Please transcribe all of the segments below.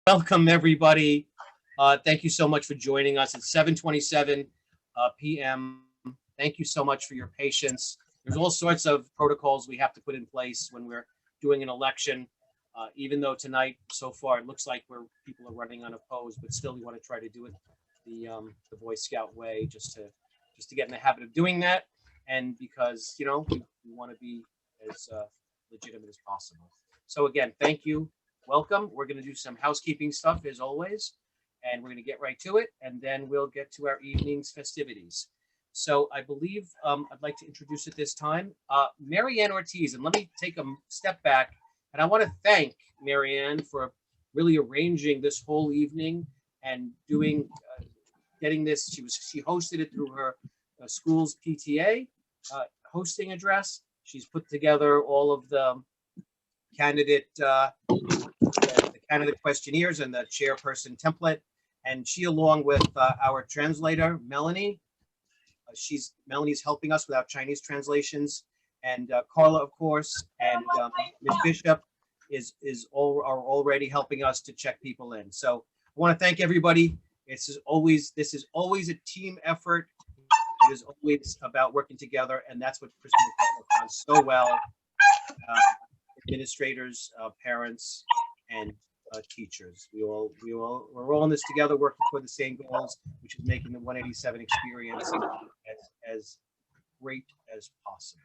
Welcome, everybody. Thank you so much for joining us. It's 7:27 p.m. Thank you so much for your patience. There's all sorts of protocols we have to put in place when we're doing an election. Even though tonight, so far, it looks like people are running unopposed, but still, we want to try to do it the Boy Scout way, just to get in the habit of doing that, and because we want to be as legitimate as possible. So again, thank you. Welcome. We're going to do some housekeeping stuff as always, and we're going to get right to it, and then we'll get to our evening's festivities. So I believe I'd like to introduce at this time Marianne Ortiz, and let me take a step back, and I want to thank Marianne for really arranging this whole evening and getting this. She hosted it through her school's PTA hosting address. She's put together all of the candidate questionnaires and the chairperson template, and she, along with our translator Melanie, Melanie's helping us with our Chinese translations, and Carla, of course, and Ms. Bishop are already helping us to check people in. So I want to thank everybody. This is always a team effort. It is always about working together, and that's what Christine does so well. Administrators, parents, and teachers. We're all in this together, working for the same goals, which is making the 187 experience as great as possible.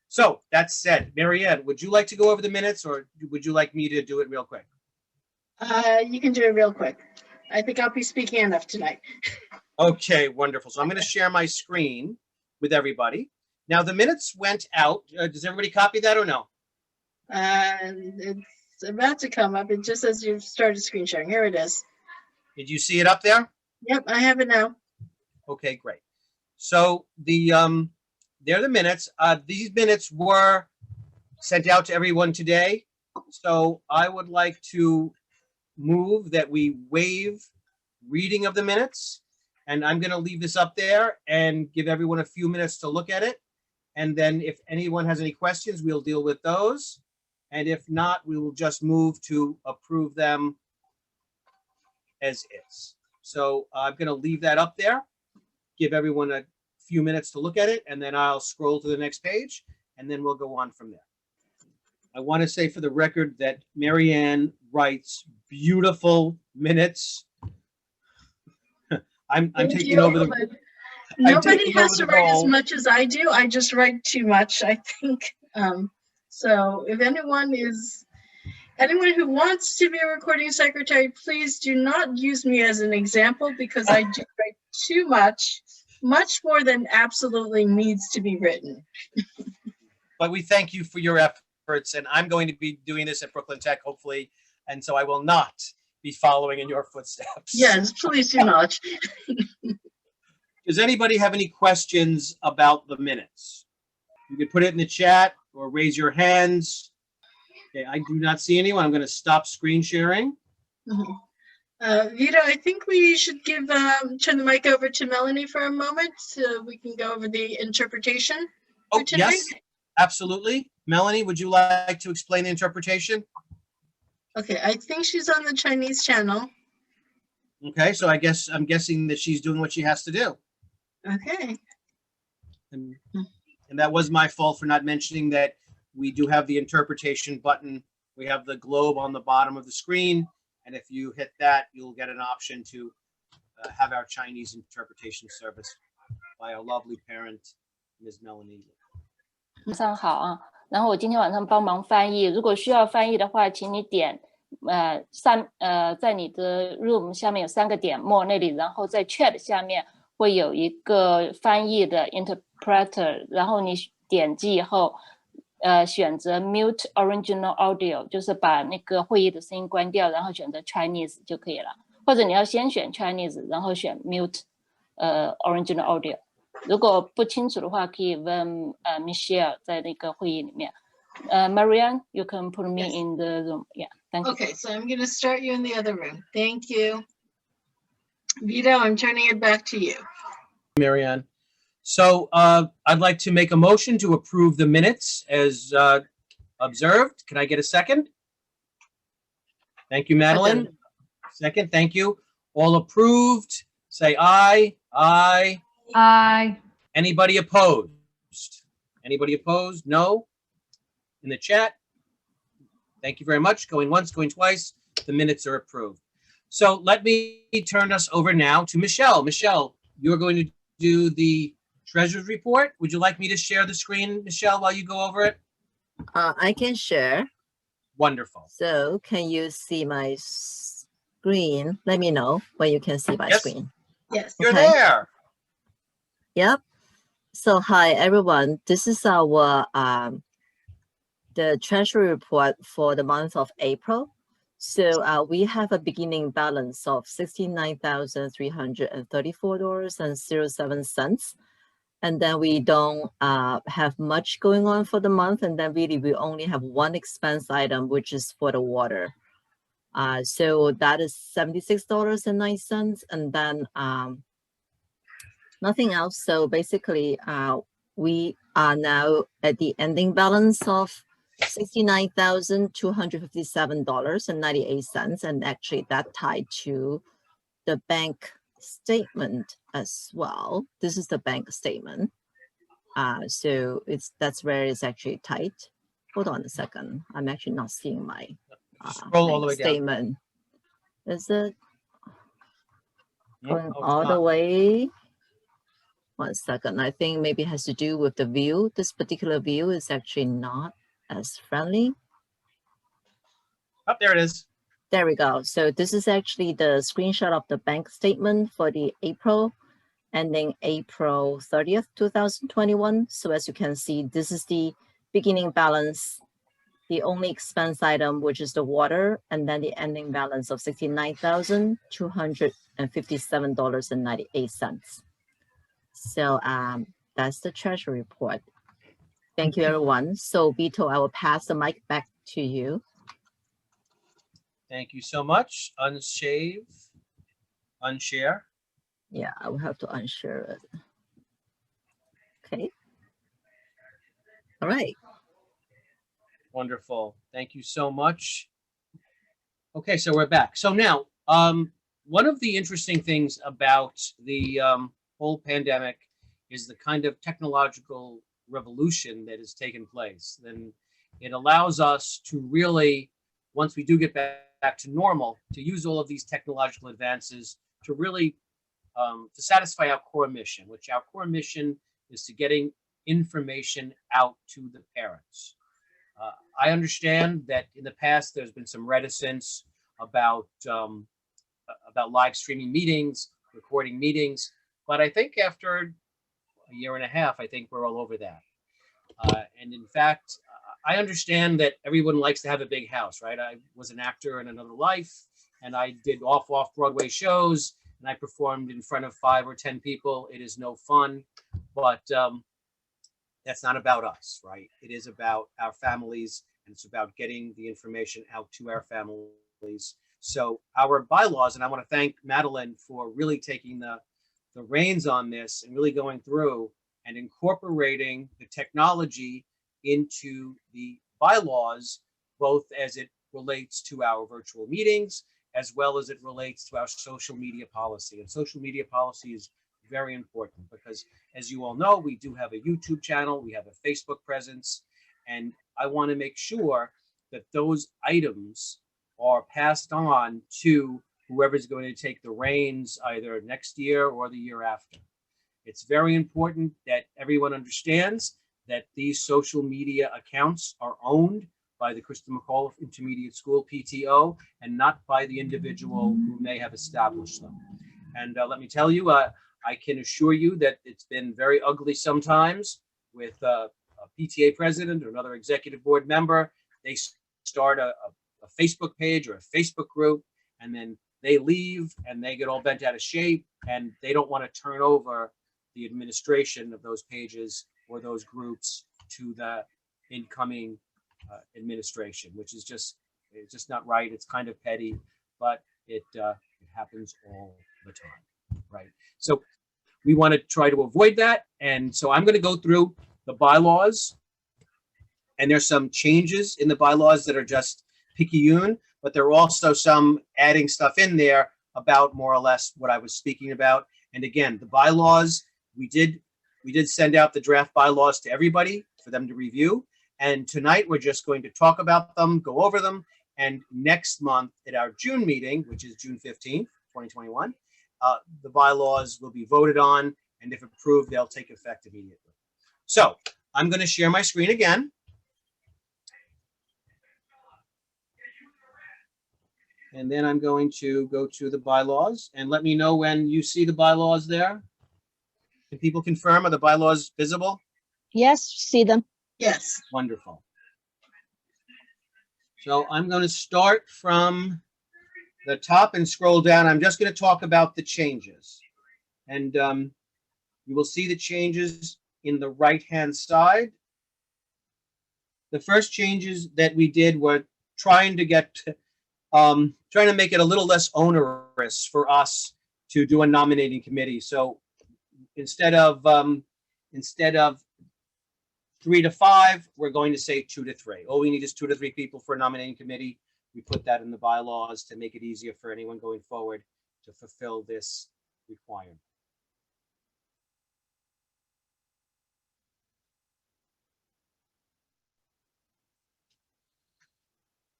So that said, Marianne, would you like to go over the minutes, or would you like me to do it real quick? You can do it real quick. I think I'll be speaking enough tonight. Okay, wonderful. So I'm going to share my screen with everybody. Now the minutes went out. Does everybody copy that or no? It's about to come up. It just says you've started screen sharing. Here it is. Did you see it up there? Yep, I have it now. Okay, great. So they're the minutes. These minutes were sent out to everyone today. So I would like to move that we waive reading of the minutes. And I'm going to leave this up there and give everyone a few minutes to look at it. And then if anyone has any questions, we'll deal with those. And if not, we will just move to approve them as is. So I'm going to leave that up there, give everyone a few minutes to look at it, and then I'll scroll to the next page, and then we'll go on from there. I want to say for the record that Marianne writes beautiful minutes. I'm taking over the... Nobody has to write as much as I do. I just write too much, I think. So if anyone who wants to be a recording secretary, please do not use me as an example, because I do write too much more than absolutely needs to be written. But we thank you for your efforts, and I'm going to be doing this at Brooklyn Tech, hopefully, and so I will not be following in your footsteps. Yes, please do not. Does anybody have any questions about the minutes? You can put it in the chat or raise your hands. Okay, I do not see anyone. I'm going to stop screen sharing. Mm-hmm. Vito, I think we should turn the mic over to Melanie for a moment so we can go over the interpretation. Oh, yes, absolutely. Melanie, would you like to explain the interpretation? Okay, I think she's on the Chinese channel. Okay, so I'm guessing that she's doing what she has to do. Okay. And that was my fault for not mentioning that we do have the interpretation button. We have the globe on the bottom of the screen, and if you hit that, you'll get an option to have our Chinese interpretation service by our lovely parent, Ms. Melanie. 晚上好啊，然后我今天晚上帮忙翻译，如果需要翻译的话，请你点在你的 room 下面有3个点 more 那里，然后在 chat 下面会有一个翻译的 interpreter， 然后你点击以后选择 mute original audio， 就是把那个会议的声音关掉，然后选择 Chinese 就可以了，或者你要先选 Chinese， 然后选 mute original audio。如果不清楚的话，可以问Michelle 在那个会议里面。Marianne, you can put me in the room. Yeah, thank you. Okay, so I'm going to start you in the other room. Thank you. Vito, I'm turning it back to you. Marianne. So I'd like to make a motion to approve the minutes as observed. Can I get a second? Thank you, Madeline. Second, thank you. All approved, say aye. Aye. Aye. Anybody opposed? Anybody opposed? No? In the chat? Thank you very much. Going once, going twice. The minutes are approved. So let me turn us over now to Michelle. Michelle, you're going to do the Treasury Report. Would you like me to share the screen, Michelle, while you go over it? I can share. Wonderful. So can you see my screen? Let me know when you can see my Yes. screen. Yes. You're Okay. there. Yep. So hi everyone. This is our the Treasury Report for the month of April. So we have a beginning balance of $69,334.07. And then we don't have much going on for the month. And then really we only have one expense item, which is for the water. So that is $76.09. And then nothing else. So basically we are now at the ending balance of $69,257.98. And actually that tied to the bank statement as well. This is the bank statement. So that's where it's actually tight. Hold on a second. I'm actually not seeing my Scroll all the way bank down. statement. Is it going Oh, it's all the not. way? 1 second. I think maybe it has to do with the view. This particular view is actually not as friendly. Oh, there it is. There we go. So this is actually the screenshot of the bank statement for the April ending April 30th, 2021. So as you can see, this is the beginning balance, the only expense item, which is the water, and then the ending balance of $69,257.98. So that's the Treasury Report. Thank you, everyone. So Vito, I will pass the mic back to you. Thank you so much. Unshave, unshare. Yeah, I will have to unshare it. Okay. All right. Wonderful. Thank you so much. Okay, so we're back. So now, one of the interesting things about the whole pandemic is the kind of technological revolution that has taken place. And it allows us to really, once we do get back to normal, to use all of these technological advances to really to satisfy our core mission, which our core mission is to getting information out to the parents. I understand that in the past there's been some reticence about live streaming meetings, recording meetings, but I think after a year and a half, I think we're all over that. And in fact, I understand that everyone likes to have a big house, right? I was an actor in another life, and I did off-Broadway shows, and I performed in front of 5 or 10 people. It is no fun, but that's not about us, right? It is about our families, and it's about getting the information out to our families. So our bylaws, and I want to thank Madeline for really taking the reins on this and really going through and incorporating the technology into the bylaws, both as it relates to our virtual meetings, as well as it relates to our social media policy. And social media policy is very important because, as you all know, we do have a YouTube channel, we have a Facebook presence, and I want to make sure that those items are passed on to whoever's going to take the reins either next year or the year after. It's very important that everyone understands that these social media accounts are owned by the Krista McAuliffe Intermediate School, PTO, and not by the individual who may have established them. And let me tell you, I can assure you that it's been very ugly sometimes with a PTA president or another executive board member. They start a Facebook page or a Facebook group, and then they leave and they get all bent out of shape, and they don't want to turn over the administration of those pages or those groups to the incoming administration, which is just not right. It's kind of petty, but it happens all the time, right? So we want to try to avoid that, and so I'm going to go through the bylaws, and there's some changes in the bylaws that are just picayune, but there are also some adding stuff in there about more or less what I was speaking about. And again, the bylaws, we did send out the draft bylaws to everybody for them to review. And tonight we're just going to talk about them, go over them. And next month at our June meeting, which is June 15th, 2021, the bylaws will be voted on. And if approved, they'll take effect immediately. So I'm going to share my screen again. And then I'm going to go to the bylaws and let me know when you see the bylaws there. Can people confirm, are the bylaws visible? Yes, see them. Yes. Wonderful. So I'm going to start from the top and scroll down. I'm just going to talk about the changes. And you will see the changes in the right-hand side. The first changes that we did were trying to make it a little less onerous for us to do a nominating committee. So instead of 3 to 5, we're going to say 2 to 3. All we need is 2 to 3 people for a nominating committee. We put that in the bylaws to make it easier for anyone going forward to fulfill this requirement.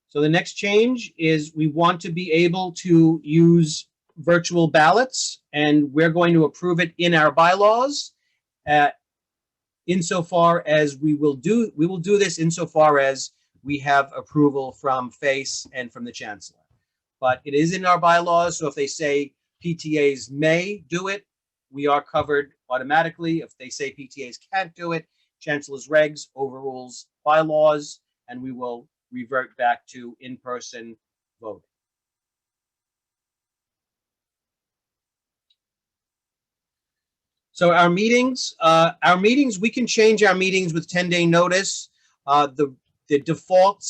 So the next change is we want to be able to use virtual ballots, and we're going to approve it in our bylaws. Insofar as we will do this insofar as we have approval from FACE and from the Chancellor. But it is in our bylaws, so if they say PTAs may do it, we are covered automatically. If they say PTAs can't do it, Chancellor's regs overrules bylaws, and we will revert back to in-person voting. So our meetings, we can change our meetings with 10-day notice. The default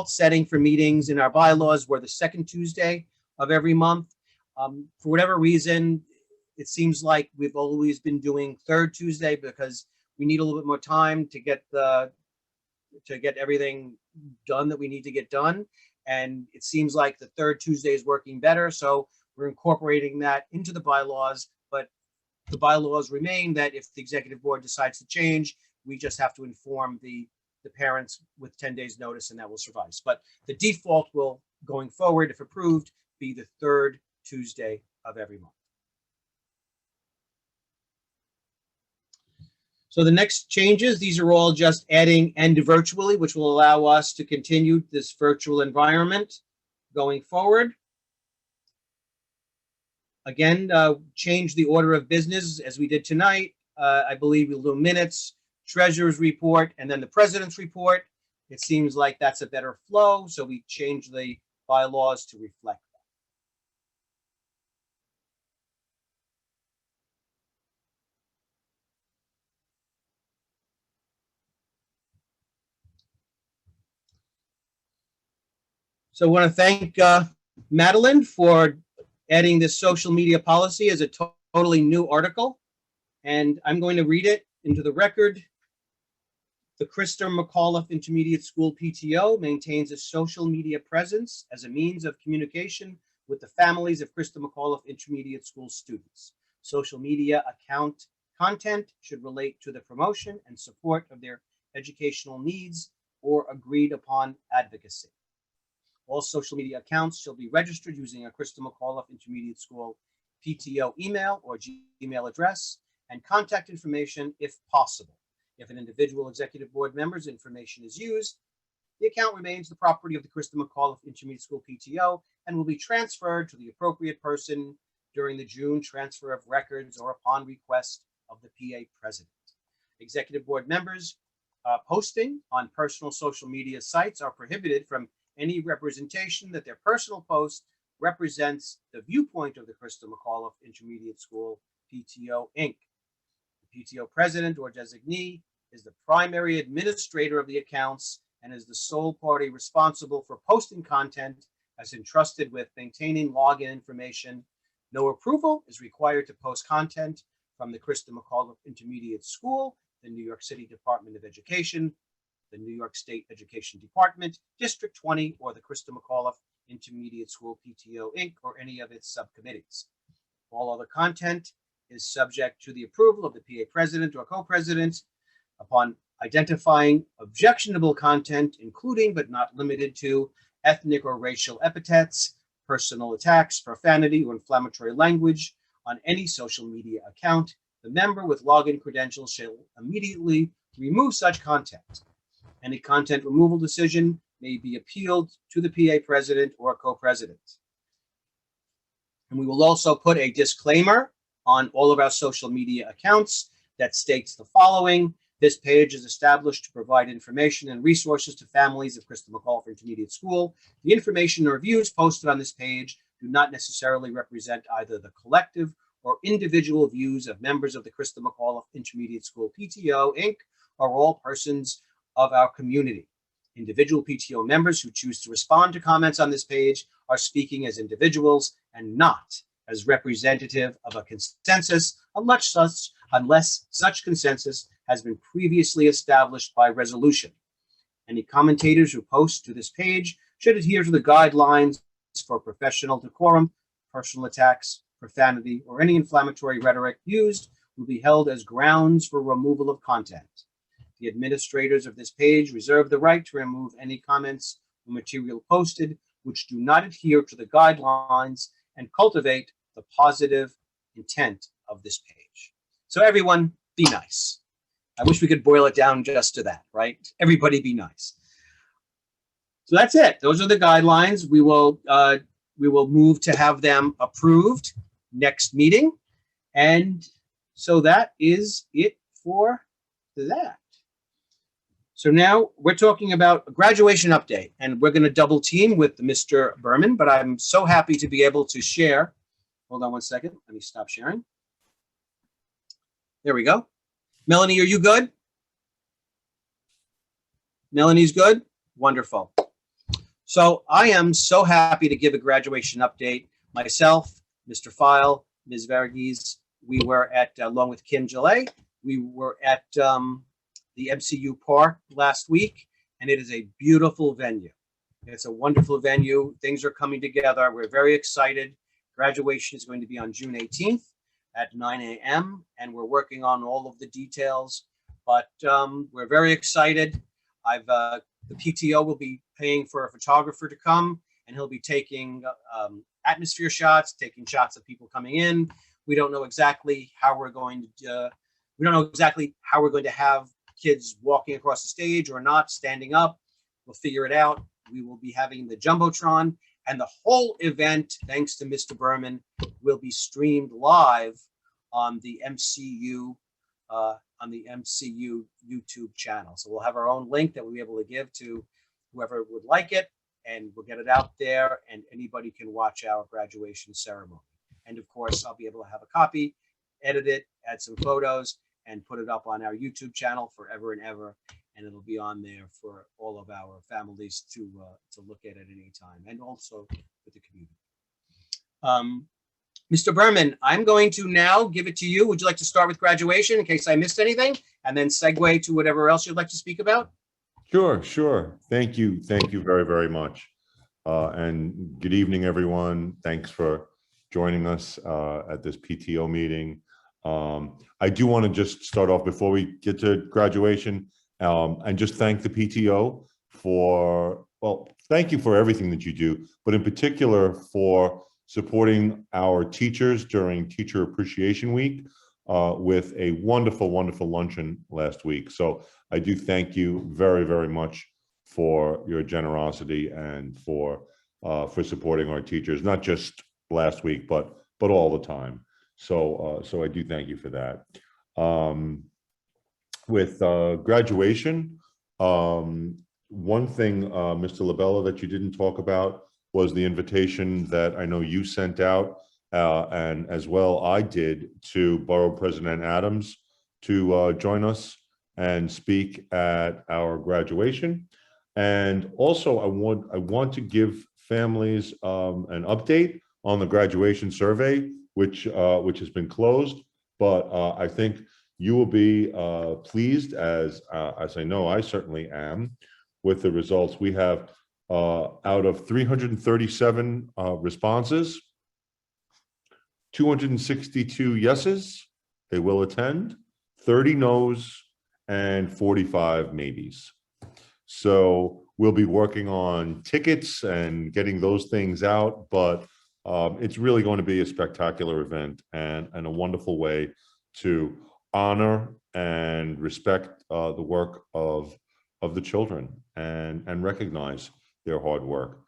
setting for meetings in our bylaws were the second Tuesday of every month. For whatever reason, it seems like we've always been doing third Tuesday because we need a little bit more time to get everything done that we need to get done. And it seems like the third Tuesday is working better. So we're incorporating that into the bylaws, but the bylaws remain that if the executive board decides to change, we just have to inform the parents with 10 days notice, and that will suffice. But the default will, going forward, if approved, be the third Tuesday of every month. So the next changes, these are all just adding end virtually, which will allow us to continue this virtual environment going forward. Again, change the order of business as we did tonight. I believe we'll do minutes, Treasurer's report, and then the President's report. It seems like that's a better flow, so we change the bylaws to reflect that. So I want to thank Madeline for adding this social media policy as a totally new article. And I'm going to read it into the record. The Christa McAuliffe Intermediate School PTO maintains a social media presence as a means of communication with the families of Christa McAuliffe Intermediate School students. Social media account content should relate to the promotion and support of their educational needs or agreed upon advocacy. All social media accounts shall be registered using a Christa McAuliffe Intermediate School PTO email or Gmail address and contact information if possible. If an individual executive board member's information is used, the account remains the property of the Christa McAuliffe Intermediate School PTO and will be transferred to the appropriate person during the June transfer of records or upon request of the PA president. Executive board members posting on personal social media sites are prohibited from any representation that their personal post represents the viewpoint of the Christa McAuliffe Intermediate School PTO, Inc. The PTO president or designee is the primary administrator of the accounts and is the sole party responsible for posting content as entrusted with maintaining login information. No approval is required to post content from the Christa McAuliffe Intermediate School, the New York City Department of Education, the New York State Education Department, District 20, or the Christa McAuliffe Intermediate School PTO, Inc., or any of its subcommittees. All other content is subject to the approval of the PA president or co-president upon identifying objectionable content, including but not limited to ethnic or racial epithets, personal attacks, profanity, or inflammatory language on any social media account. The member with login credentials shall immediately remove such content. Any content removal decision may be appealed to the PA president or co-president. And we will also put a disclaimer on all of our social media accounts that states the following. This page is established to provide information and resources to families of Christa McAuliffe Intermediate School. The information or views posted on this page do not necessarily represent either the collective or individual views of members of the Christa McAuliffe Intermediate School PTO, Inc., or all persons of our community. Individual PTO members who choose to respond to comments on this page are speaking as individuals and not as representative of a consensus, unless such consensus has been previously established by resolution. Any commentators who post to this page should adhere to the guidelines for professional decorum. Personal attacks, profanity, or any inflammatory rhetoric used will be held as grounds for removal of content. The administrators of this page reserve the right to remove any comments or material posted which do not adhere to the guidelines and cultivate the positive intent of this page. So everyone, be nice. I wish we could boil it down just to that, right? Everybody be nice. So that's it. Those are the guidelines. We will move to have them approved next meeting. And so that is it for that. So now we're talking about a graduation update, and we're going to double team with Mr. Berman, but I'm so happy to be able to share. Hold on one second. Let me stop sharing. There we go. Melanie, are you good? Melanie's good? Wonderful. So I am so happy to give a graduation update. Myself, Mr. File, Ms. Varghese, we were at, along with Kim Gillet, we were at the MCU Park last week, and it is a beautiful venue. It's a wonderful venue. Things are coming together. We're very excited. Graduation is going to be on June 18th at 9 a.m. and we're working on all of the details, but we're very excited. The PTO will be paying for a photographer to come, and he'll be taking atmosphere shots, taking shots of people coming in. We don't know exactly how we're going to, have kids walking across the stage or not, standing up. We'll figure it out. We will be having the Jumbotron, and the whole event, thanks to Mr. Berman, will be streamed live on the MCU YouTube channel. So we'll have our own link that we'll be able to give to whoever would like it, and we'll get it out there, and anybody can watch our graduation ceremony. And of course, I'll be able to have a copy, edit it, add some photos, and put it up on our YouTube channel forever and ever. And it'll be on there for all of our families to look at any time, and also for the community. Mr. Berman, I'm going to now give it to you. Would you like to start with graduation in case I missed anything, and then segue to whatever else you'd like to speak about? Sure. Thank you very, very much. And good evening, everyone. Thanks for joining us at this PTO meeting. I do want to just start off before we get to graduation and just thank the PTO for, well, thank you for everything that you do, but in particular for supporting our teachers during Teacher Appreciation Week with a wonderful luncheon last week. So I do thank you very, very much for your generosity and for supporting our teachers, not just last week, but all the time. So I do thank you for that. With graduation, one thing, Mr. Labella, that you didn't talk about was the invitation that I know you sent out, and as well I did, to Borough President Adams to join us and speak at our graduation. And also I want to give families an update on the graduation survey, which has been closed, but I think you will be pleased, as I know I certainly am, with the results. We have out of 337 responses, 262 yeses, they will attend, 30 no's, and 45 maybes. So we'll be working on tickets and getting those things out, but it's really going to be a spectacular event and a wonderful way to honor and respect the work of the children and recognize their hard work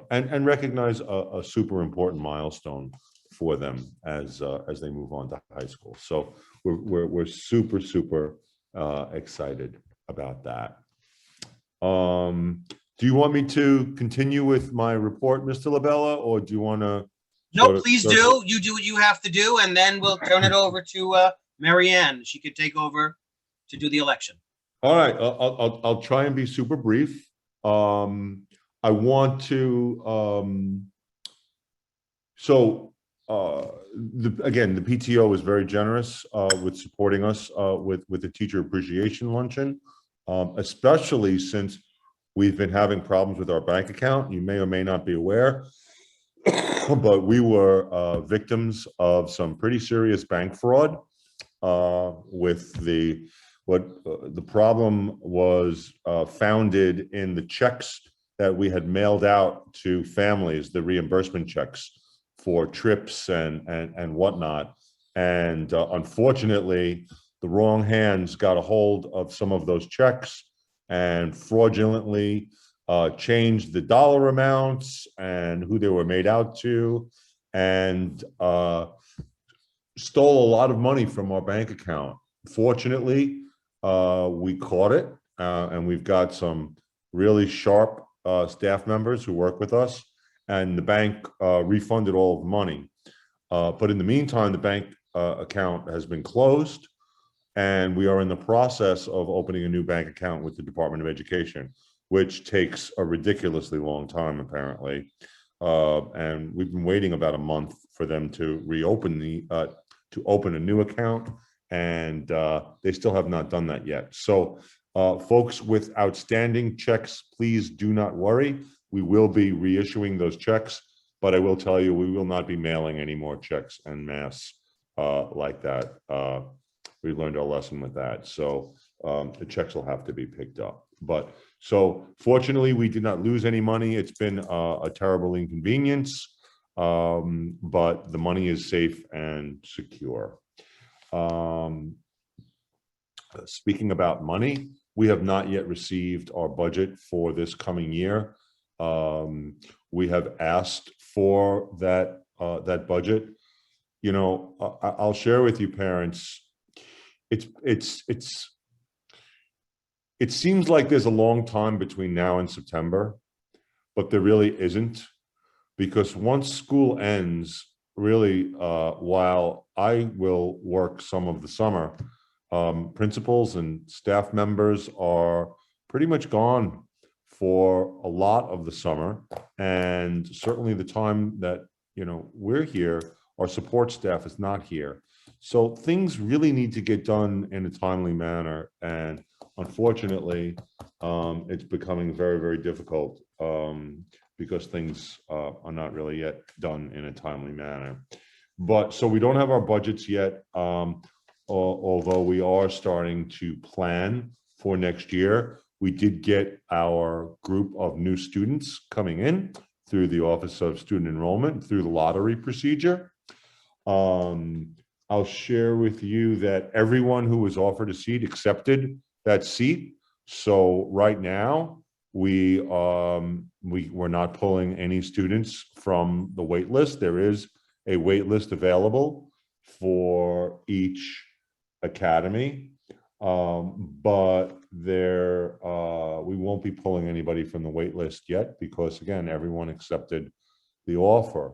and recognize a super important milestone for them as they move on to high school. So we're super excited about that. Do you want me to continue with my report, Mr. Labella, or do you want to? No, please do. You do what you have to do, and then we'll turn it over to Mary Ann. She could take over to do the election. All right, I'll try and be super brief. I want to, again, the PTO is very generous with supporting us with the teacher appreciation luncheon, especially since we've been having problems with our bank account. You may or may not be aware, but we were victims of some pretty serious bank fraud with the problem was founded in the checks that we had mailed out to families, the reimbursement checks for trips and whatnot. And unfortunately, the wrong hands got a hold of some of those checks and fraudulently changed the dollar amounts and who they were made out to, and stole a lot of money from our bank account. Fortunately, we caught it, and we've got some really sharp staff members who work with us, and the bank refunded all of the money. But in the meantime, the bank account has been closed, and we are in the process of opening a new bank account with the Department of Education, which takes a ridiculously long time, apparently. And we've been waiting about a month for them to reopen to open a new account, and they still have not done that yet. So folks with outstanding checks, please do not worry. We will be reissuing those checks, but I will tell you, we will not be mailing any more checks en masse like that. We learned our lesson with that. So the checks will have to be picked up. But so fortunately, we did not lose any money. It's been a terrible inconvenience, but the money is safe and secure. Speaking about money, we have not yet received our budget for this coming year. We have asked for that budget. You know, I'll share with you, parents. It seems like there's a long time between now and September, but there really isn't, because once school ends, really, while I will work some of the summer, principals and staff members are pretty much gone for a lot of the summer, and certainly the time that, you know, we're here, our support staff is not here. So things really need to get done in a timely manner, and unfortunately, it's becoming very, very difficult because things are not really yet done in a timely manner. But so we don't have our budgets yet, although we are starting to plan for next year. We did get our group of new students coming in through the Office of Student Enrollment, through the lottery procedure. I'll share with you that everyone who was offered a seat accepted that seat. So right now, we're not pulling any students from the wait list. There is a wait list available for each academy, but we won't be pulling anybody from the wait list yet, because again, everyone accepted the offer.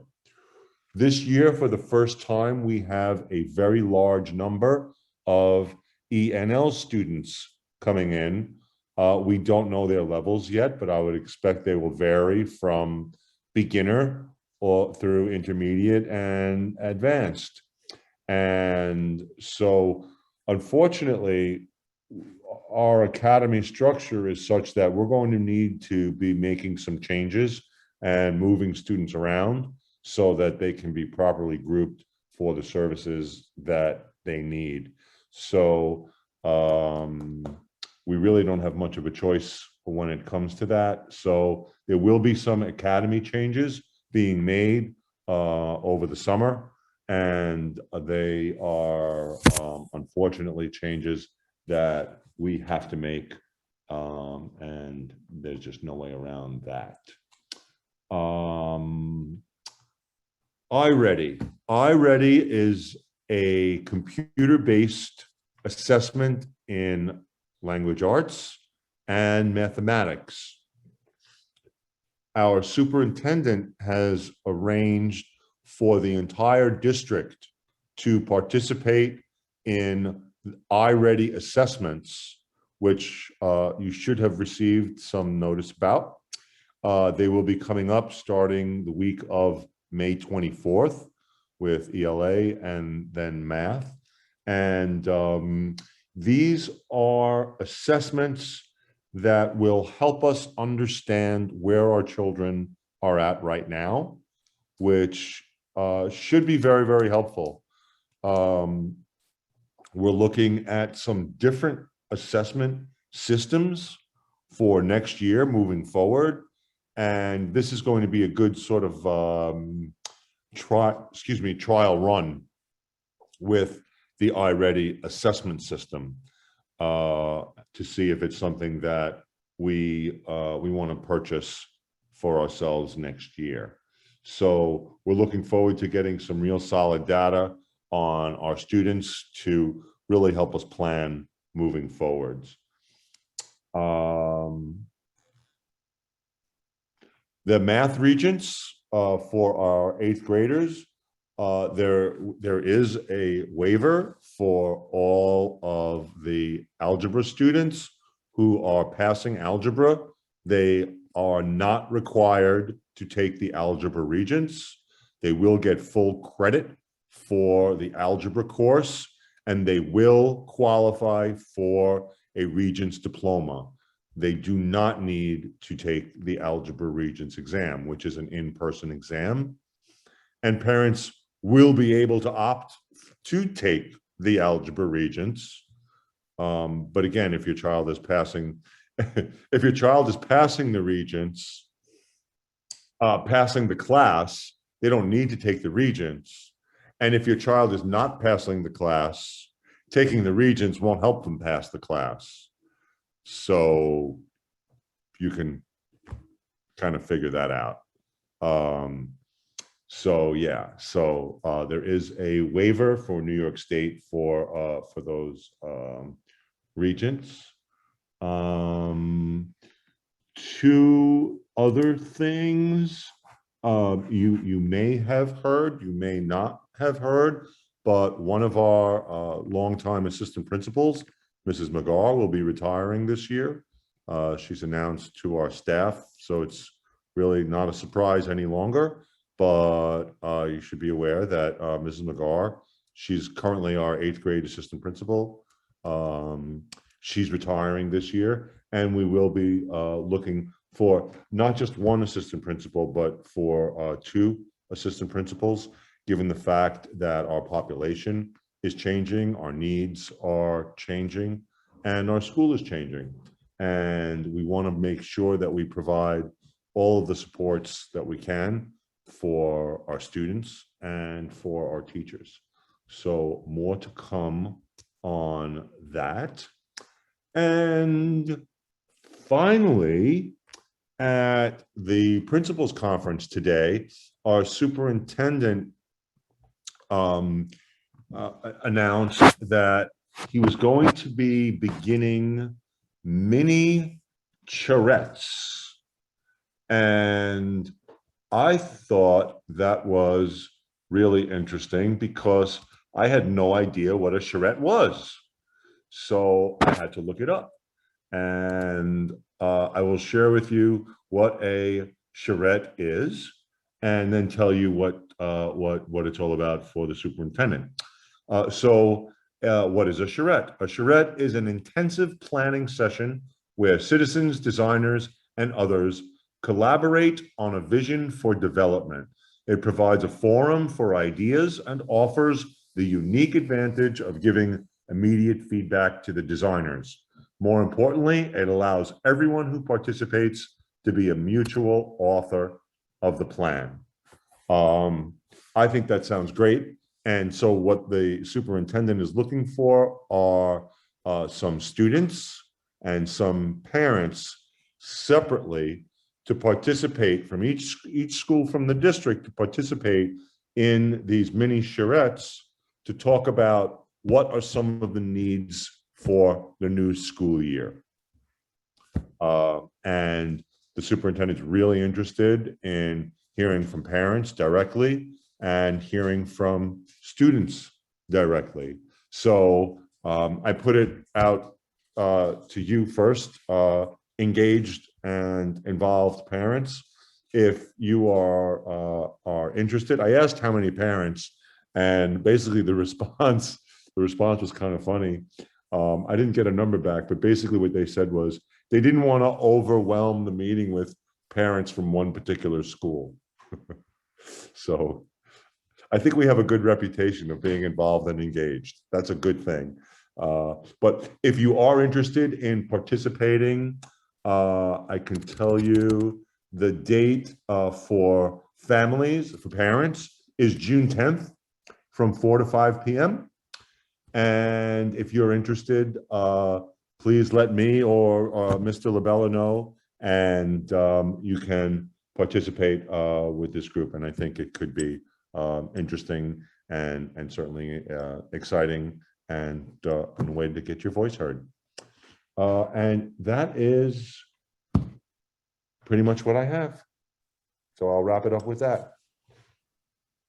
This year, for the first time, we have a very large number of ENL students coming in. We don't know their levels yet, but I would expect they will vary from beginner or through intermediate and advanced. And so unfortunately, our academy structure is such that we're going to need to be making some changes and moving students around so that they can be properly grouped for the services that they need. So we really don't have much of a choice when it comes to that. So there will be some academy changes being made over the summer, and they are unfortunately changes that we have to make, and there's just no way around that. iReady. iReady is a computer-based assessment in language arts and mathematics. Our superintendent has arranged for the entire district to participate in iReady assessments, which you should have received some notice about. They will be coming up starting the week of May 24th with ELA and then math. And these are assessments that will help us understand where our children are at right now, which should be very, very helpful. We're looking at some different assessment systems for next year moving forward. And this is going to be a good sort of trial run with the iReady assessment system to see if it's something that we want to purchase for ourselves next year. So we're looking forward to getting some real solid data on our students to really help us plan moving forwards. The math regents for our 8th graders, there is a waiver for all of the algebra students who are passing algebra. They are not required to take the Algebra Regents. They will get full credit for the algebra course, and they will qualify for a Regents diploma. They do not need to take the Algebra Regents exam, which is an in-person exam. And parents will be able to opt to take the Algebra Regents. But again, if your child is passing, if your child is passing the Regents, passing the class, they don't need to take the Regents. And if your child is not passing the class, taking the Regents won't help them pass the class. So you can kind of figure that out. So yeah, so there is a waiver for New York State for those Regents. Two other things you may have heard, you may not have heard, but one of our longtime assistant principals, Mrs. McGar, will be retiring this year. She's announced to our staff, so it's really not a surprise any longer, but you should be aware that Mrs. McGar, she's currently our 8th grade assistant principal. She's retiring this year, and we will be looking for not just one assistant principal, but for 2 assistant principals, given the fact that our population is changing, our needs are changing, and our school is changing. And we want to make sure that we provide all of the supports that we can for our students and for our teachers. So more to come on that. And finally, at the principals conference today, our superintendent announced that he was going to be beginning mini charrettes. And I thought that was really interesting because I had no idea what a charrette was. So I had to look it up. And I will share with you what a charrette is, and then tell you what it's all about for the superintendent. So What is a charrette? A charrette is an intensive planning session where citizens, designers, and others collaborate on a vision for development. It provides a forum for ideas and offers the unique advantage of giving immediate feedback to the designers. More importantly, it allows everyone who participates to be a mutual author of the plan. I think that sounds great. And so what the superintendent is looking for are some students and some parents separately to participate from each school from the district to participate in these mini charrettes to talk about what are some of the needs for the new school year. And the superintendent's really interested in hearing from parents directly and hearing from students directly. So I put it out to you first, engaged and involved parents. If you are interested, I asked how many parents, and basically the response was kind of funny. I didn't get a number back, but basically what they said was they didn't want to overwhelm the meeting with parents from one particular school. So I think we have a good reputation of being involved and engaged. That's a good thing. But if you are interested in participating, I can tell you the date for families, for parents, is June 10th from 4 to 5 p.m. And if you're interested, please let me or Mr. Labella know, and you can participate with this group. And I think it could be interesting and certainly exciting and a way to get your voice heard. And that is pretty much what I have. So I'll wrap it up with that.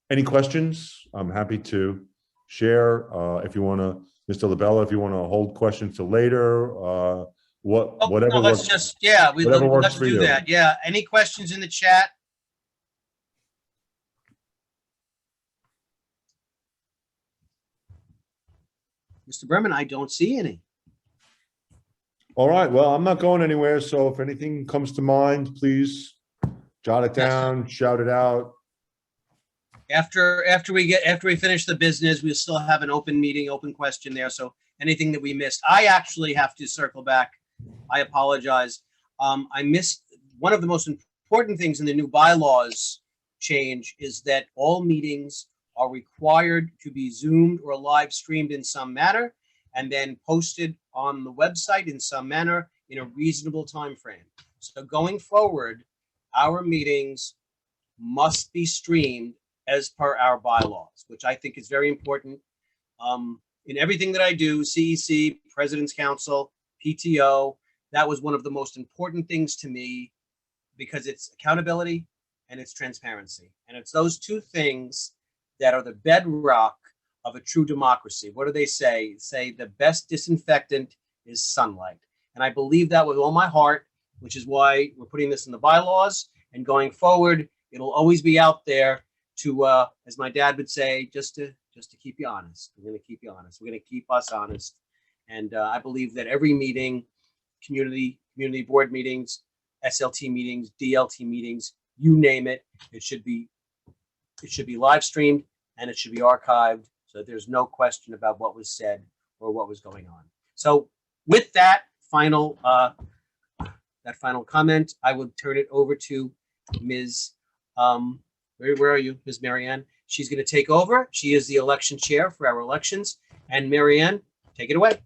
Any questions? I'm happy to share. If you want to, Mr. Labella, if you want to hold questions till later, whatever. No, let's just, yeah, whatever works let's for do you. that. Yeah. Any questions in the chat? Mr. Berman, I don't see any. All right. Well, I'm not going anywhere. So if anything comes to mind, please jot it down, shout it out. After we finish the business, we'll still have an open meeting, open question there. So anything that we missed, I actually have to circle back. I apologize. I missed one of the most important things in the new bylaws change is that all meetings are required to be Zoomed or live streamed in some manner and then posted on the website in some manner in a reasonable time frame. So going forward, our meetings must be streamed as per our bylaws, which I think is very important. In everything that I do, CEC, President's Council, PTO, that was one of the most important things to me because it's accountability and it's transparency. And it's those two things that are the bedrock of a true democracy. What do they say? Say the best disinfectant is sunlight. And I believe that with all my heart, which is why we're putting this in the bylaws. And going forward, it'll always be out there to, as my dad would say, just to keep you honest. We're going to keep you honest. We're going to keep us honest. And I believe that every meeting, community board meetings, SLT meetings, DLT meetings, you name it, it should be live streamed and it should be archived so that there's no question about what was said or what was going on. So with that final comment, I would turn it over to Ms. Where are you, Ms. Marianne? She's going to take over. She is the election chair for our elections. And Marianne, take it away.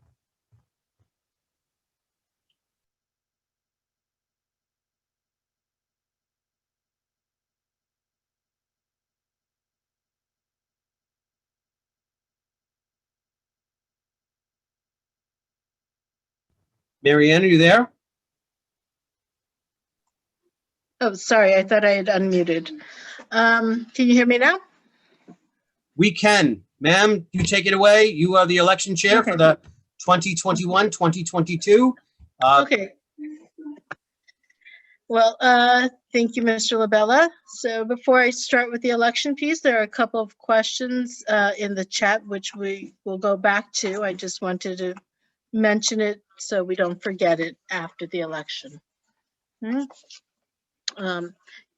Marianne, are you there? Oh, sorry, I thought I had unmuted. Can you hear me now? We can. Ma'am, you take it away. You are the election chair for the 2021-2022. Okay. Well, thank you, Mr. Labella. So before I start with the election piece, there are a couple of questions in the chat, which we will go back to. I just wanted to mention it so we don't forget it after the election.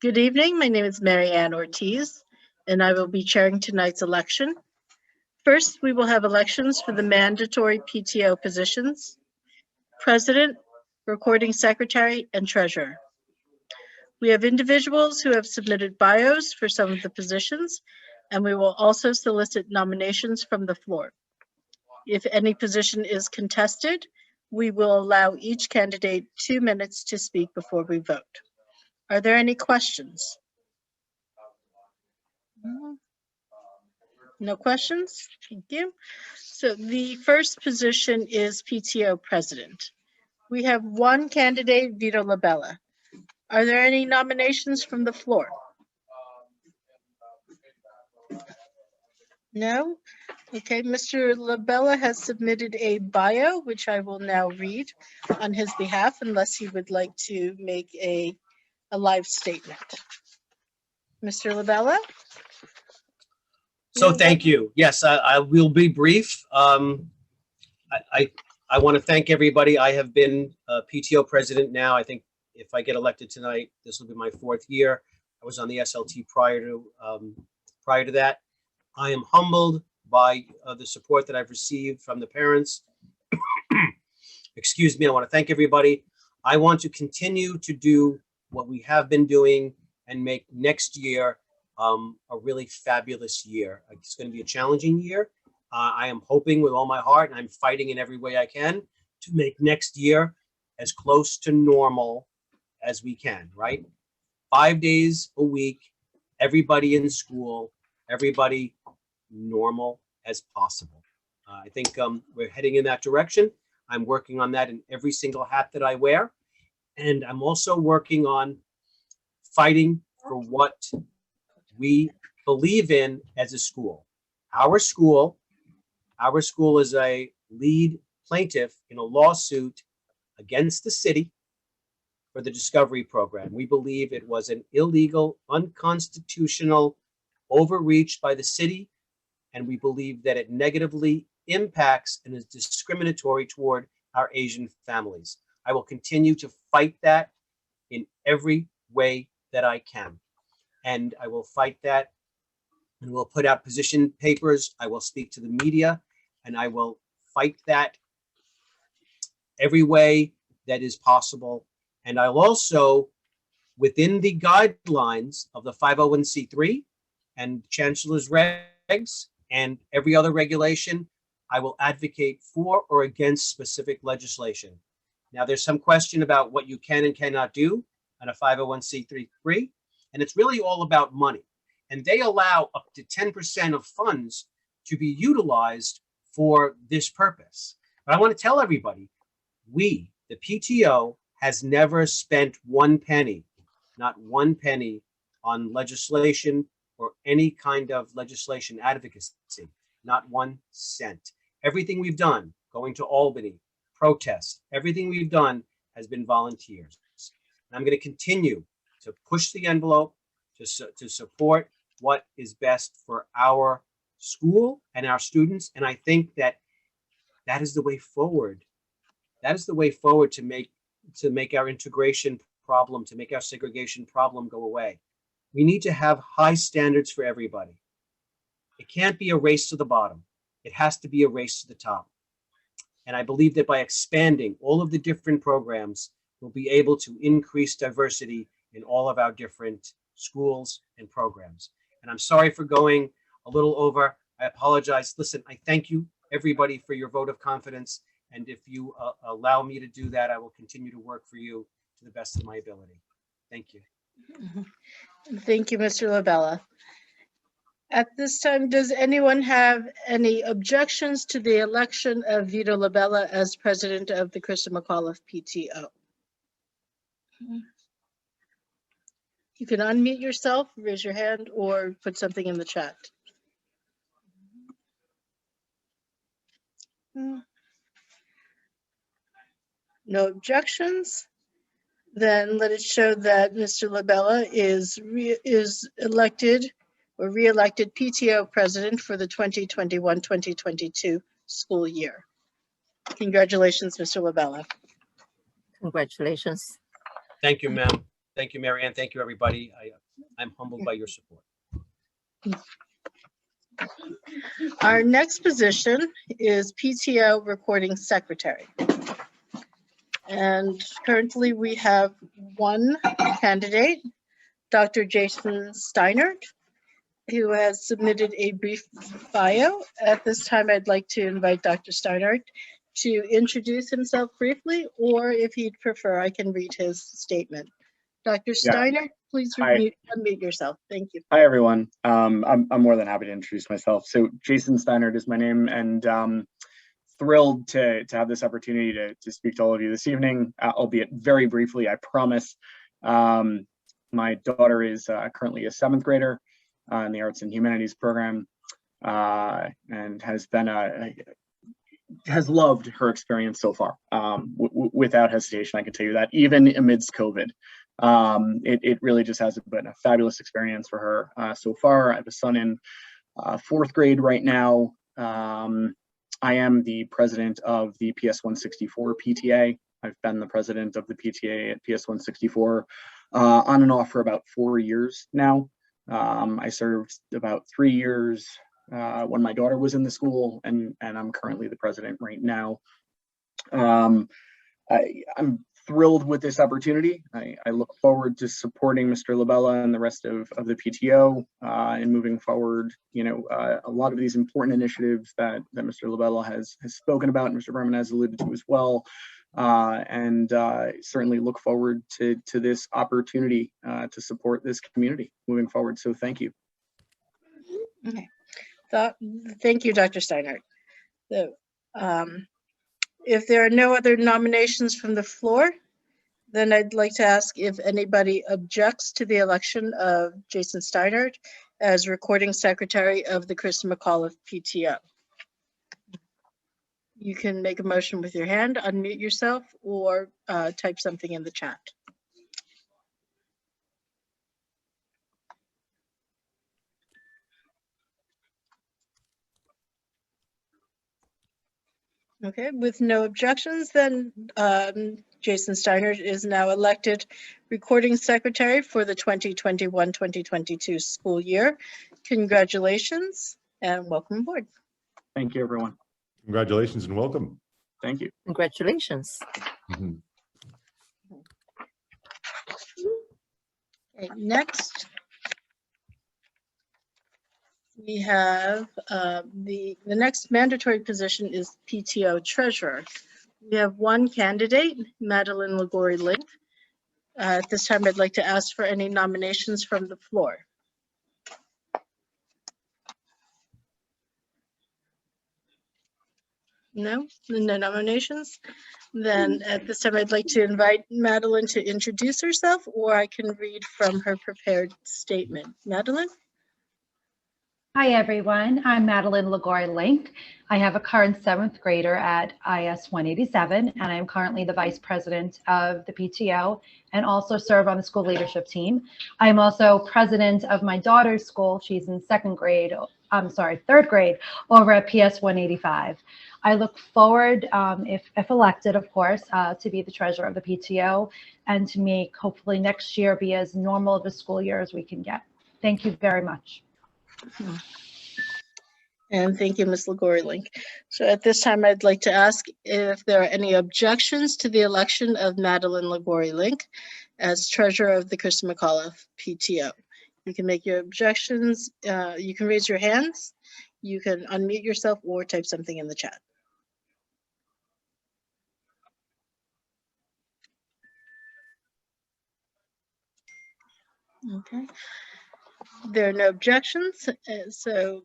Good evening. My name is Mary Ann Ortiz, and I will be chairing tonight's election. First, we will have elections for the mandatory PTO positions, president, recording secretary, and treasurer. We have individuals who have submitted bios for some of the positions, and we will also solicit nominations from the floor. If any position is contested, we will allow each candidate 2 minutes to speak before we vote. Are there any questions? No questions? Thank you. So the first position is PTO president. We have one candidate, Vito Labella. Are there any nominations from the floor? No? Okay, Mr. Labella has submitted a bio, which I will now read on his behalf, unless he would like to make a live statement. Mr. Labella? So thank you. Yes, I will be brief. I want to thank everybody. I have been PTO president now. I think if I get elected tonight, this will be my 4th year. I was on the SLT prior to that. I am humbled by the support that I've received from the parents. Excuse me. I want to thank everybody. I want to continue to do what we have been doing and make next year a really fabulous year. It's going to be a challenging year. I am hoping with all my heart, and I'm fighting in every way I can to make next year as close to normal as we can, right? 5 days a week, everybody in school, everybody normal as possible. I think we're heading in that direction. I'm working on that in every single hat that I wear. And I'm also working on fighting for what we believe in as a school. Our school is a lead plaintiff in a lawsuit against the city for the Discovery Program. We believe it was an illegal, unconstitutional overreach by the city, and we believe that it negatively impacts and is discriminatory toward our Asian families. I will continue to fight that in every way that I can. And I will fight that, and we'll put out position papers. I will speak to the media, and I will fight that every way that is possible. And I'll also, within the guidelines of the 501c3 and Chancellor's regs and every other regulation, I will advocate for or against specific legislation. Now, there's some question about what you can and cannot do on a 501c3, and it's really all about money. And they allow up to 10% of funds to be utilized for this purpose. But I want to tell everybody, we, the PTO, has never spent 1 penny, not 1 penny, on legislation or any kind of legislation advocacy, not 1 cent. Everything we've done, going to Albany, protests, everything we've done has been volunteers. And I'm going to continue to push the envelope to support what is best for our school and our students. And I think that that is the way forward. That is the way forward to make our integration problem, to make our segregation problem go away. We need to have high standards for everybody. It can't be a race to the bottom. It has to be a race to the top. And I believe that by expanding all of the different programs, we'll be able to increase diversity in all of our different schools and programs. And I'm sorry for going a little over. I apologize. Listen, I thank you, everybody, for your vote of confidence. And if you allow me to do that, I will continue to work for you to the best of my ability. Thank you. Thank you, Mr. Labella. At this time, does anyone have any objections to the election of Vito Labella as president of the Krista McAuliffe PTO? You can unmute yourself, raise your hand, or put something in the chat. No objections. Then let it show that Mr. Labella is elected or re-elected PTO president for the 2021-2022 school year. Congratulations, Mr. Labella. Congratulations. Thank you, ma'am. Thank you, Mary Ann. Thank you, everybody. I'm humbled by your support. Our next position is PTO recording secretary. And currently we have one candidate, Dr. Jason Steiner, who has submitted a brief bio. At this time, I'd like to invite Dr. Steiner to introduce himself briefly, or if he'd prefer, I can read his statement. Dr. Steiner, please unmute yourself. Thank you. Hi, everyone. I'm more than happy to introduce myself. So Jason Steiner is my name, and thrilled to have this opportunity to speak to all of you this evening, albeit very briefly, I promise. My daughter is currently a 7th grader in the Arts and Humanities program, and has loved her experience so far. Without hesitation, I can tell you that, even amidst COVID. It really just has been a fabulous experience for her so far. I have a son in 4th grade right now. I am the president of the PS 164 PTA. I've been the president of the PTA at PS 164 on and off for about 4 years now. I served about 3 years when my daughter was in the school, and I'm currently the president right now. I'm thrilled with this opportunity. I look forward to supporting Mr. Labella and the rest of the PTO and moving forward. You know, a lot of these important initiatives that Mr. Labella has spoken about, and Mr. Berman has alluded to as well. And certainly look forward to this opportunity to support this community moving forward. So thank you. Okay. Thank you, Dr. Steiner. So, if there are no other nominations from the floor, then I'd like to ask if anybody objects to the election of Jason Steiner as recording secretary of the Kristen McAuliffe PTO. You can make a motion with your hand, unmute yourself, or type something in the chat. Okay, with no objections, then Jason Steiner is now elected recording secretary for the 2021-2022 school year. Congratulations and welcome aboard. Thank you, everyone. Congratulations and welcome. Thank you. Congratulations. Mhm. Okay, next, we have the next mandatory position is PTO treasurer. We have one candidate, Madeline Lagori-Link. At this time, I'd like to ask for any nominations from the floor. No nominations. Then at this time, I'd like to invite Madeline to introduce herself, or I can read from her prepared statement. Madeline? Hi, everyone. I'm Madeline Lagori-Link. I have a current 7th grader at IS 187, and I'm currently the vice president of the PTO and also serve on the school leadership team. I'm also president of my daughter's school. She's in 3rd grade over at PS 185. I look forward, if elected, of course, to be the treasurer of the PTO and to make hopefully next year be as normal of a school year as we can get. Thank you very much. And thank you, Ms. Lagori-Link. So at this time, I'd like to ask if there are any objections to the election of Madeline Lagori-Link as treasurer of the Kristen McAuliffe PTO. You can make your objections. You can raise your hands. You can unmute yourself or type something in the chat. Okay. There are no objections. So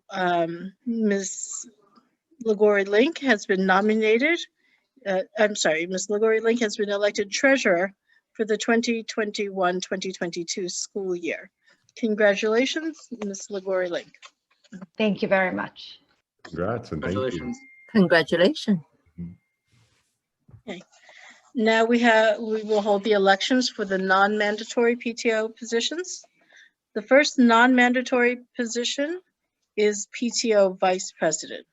Ms. Lagori-Link has been nominated. Ms. Lagori-Link has been elected treasurer for the 2021-2022 school year. Congratulations, Ms. Lagori-Link. Thank you very much. Congrats and thank you. Congratulations. Congratulations. Okay. Now we will hold the elections for the non-mandatory PTO positions. The first non-mandatory position is PTO Vice President.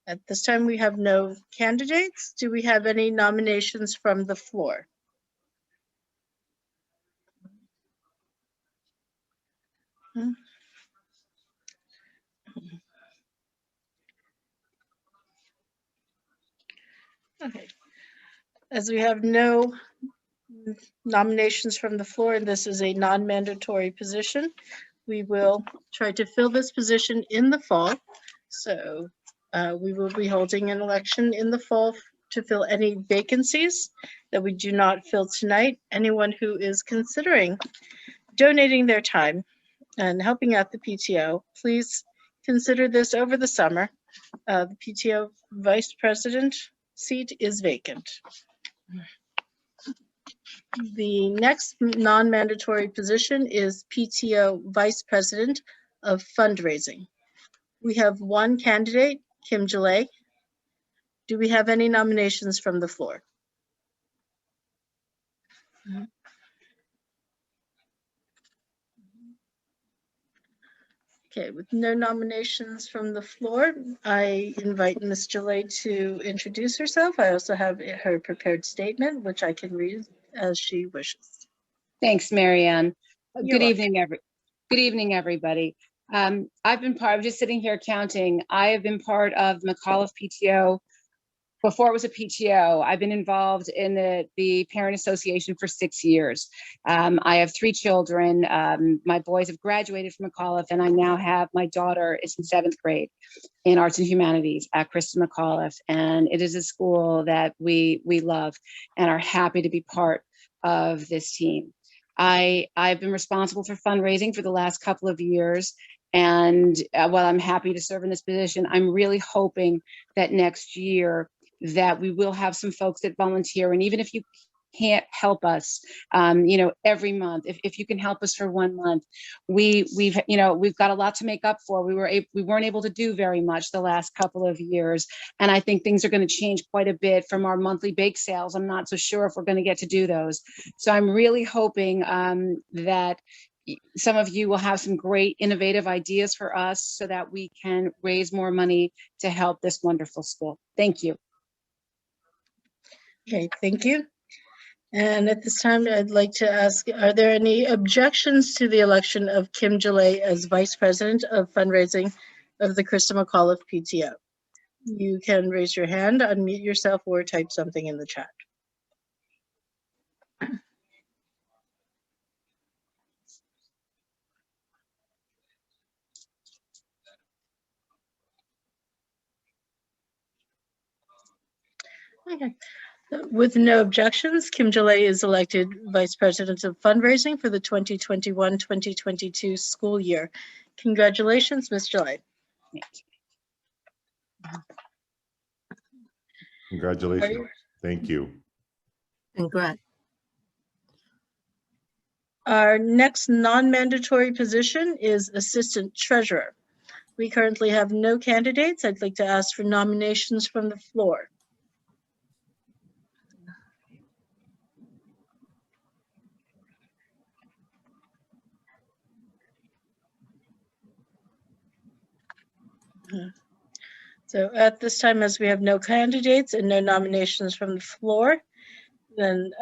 At this time, we have no candidates. Do we have any nominations from the floor? Okay. As we have no nominations from the floor, and this is a non-mandatory position, we will try to fill this position in the fall. So we will be holding an election in the fall to fill any vacancies that we do not fill tonight. Anyone who is considering donating their time and helping out the PTO, please consider this over the summer. The PTO Vice President seat is vacant. The next non-mandatory position is PTO Vice President of Fundraising. We have one candidate, Kim Jalay. Do we have any nominations from the floor? Okay, with no nominations from the floor, I invite Ms. Jalay to introduce herself. I also have her prepared statement, which I can read as she wishes. Thanks, Marianne. You're Good evening, everybody. I've been part, I'm just sitting here counting. I have been part of McAuliffe PTO before it was a PTO. I've been involved in the Parent Association for 6 years. I have 3 children. My boys have graduated from McAuliffe, and I now have my daughter is in 7th grade in Arts and Humanities at Kristen McAuliffe. And it is a school that we love and are happy to be part of this team. I've been responsible for fundraising for the last couple of years. And while I'm happy to serve in this position, I'm really hoping that next year that we will have some folks that volunteer. And even if you can't help us, every month, if you can help us for 1 month, we've got a lot to make up for. We weren't able to do very much the last couple of years. And I think things are going to change quite a bit from our monthly bake sales. I'm not so sure if we're going to get to do those. So I'm really hoping that some of you will have some great innovative ideas for us so that we can raise more money to help this wonderful school. Thank you. Okay, thank you. And at this time, I'd like to ask, are there any objections to the election of Kim Jalay as Vice President of Fundraising of the Kristen McAuliffe PTO? You can raise your hand, unmute yourself, or type something in the chat. Okay. With no objections, Kim Jalay is elected Vice President of Fundraising for the 2021-2022 school year. Congratulations, Ms. Jalay. Congratulations. Thank you. Congrats. Our next non-mandatory position is Assistant Treasurer. We currently have no candidates. I'd like to ask for nominations from the floor. So at this time, as we have no candidates and no nominations from the floor, then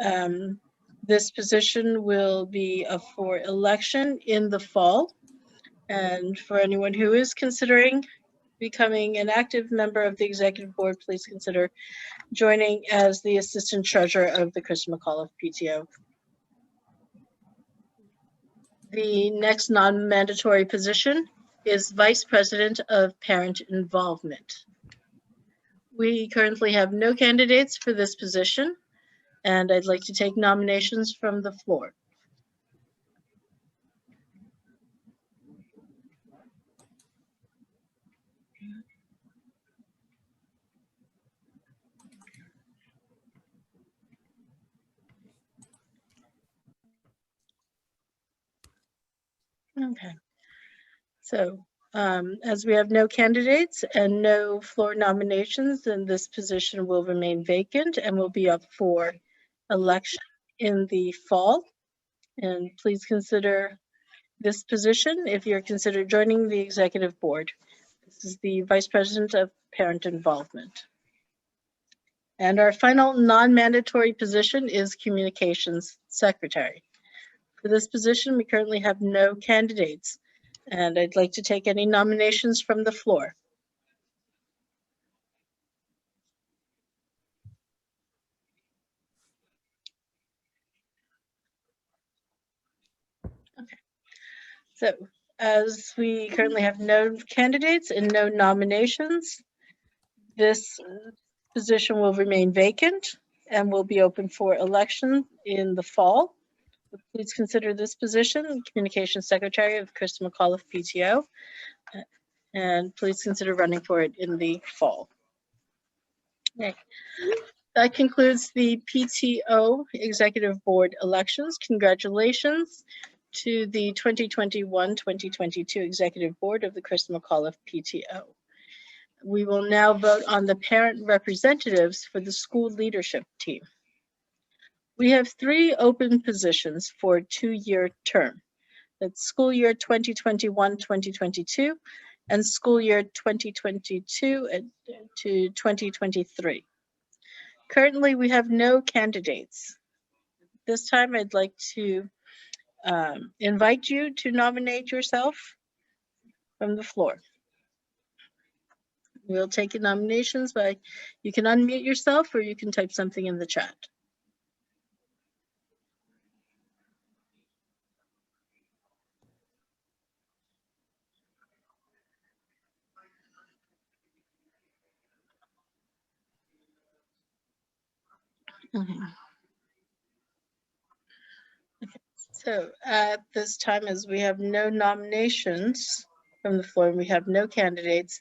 this position will be up for election in the fall. And for anyone who is considering becoming an active member of the executive board, please consider joining as the Assistant Treasurer of the Kristen McAuliffe PTO. The next non-mandatory position is Vice President of Parent Involvement. We currently have no candidates for this position, and I'd like to take nominations from the floor. Okay. So as we have no candidates and no floor nominations, then this position will remain vacant and will be up for election in the fall. And please consider this position if you're considering joining the executive board. This is the Vice President of Parent Involvement. And our final non-mandatory position is Communications Secretary. For this position, we currently have no candidates, and I'd like to take any nominations from the floor. Okay. So as we currently have no candidates and no nominations, this position will remain vacant and will be open for election in the fall. Please consider this position, Communications Secretary of Krista McAuliffe PTO, and please consider running for it in the fall. Okay. That concludes the PTO Executive Board elections. Congratulations to the 2021-2022 Executive Board of the Krista McAuliffe PTO. We will now vote on the parent representatives for the school leadership team. We have 3 open positions for a 2-year term. That's school year 2021-2022 and school year 2022 to 2023. Currently, we have no candidates. This time, I'd like to invite you to nominate yourself from the floor. We'll take nominations by, you can unmute yourself or you can type something in the chat. Okay. So at this time, as we have no nominations from the floor and we have no candidates,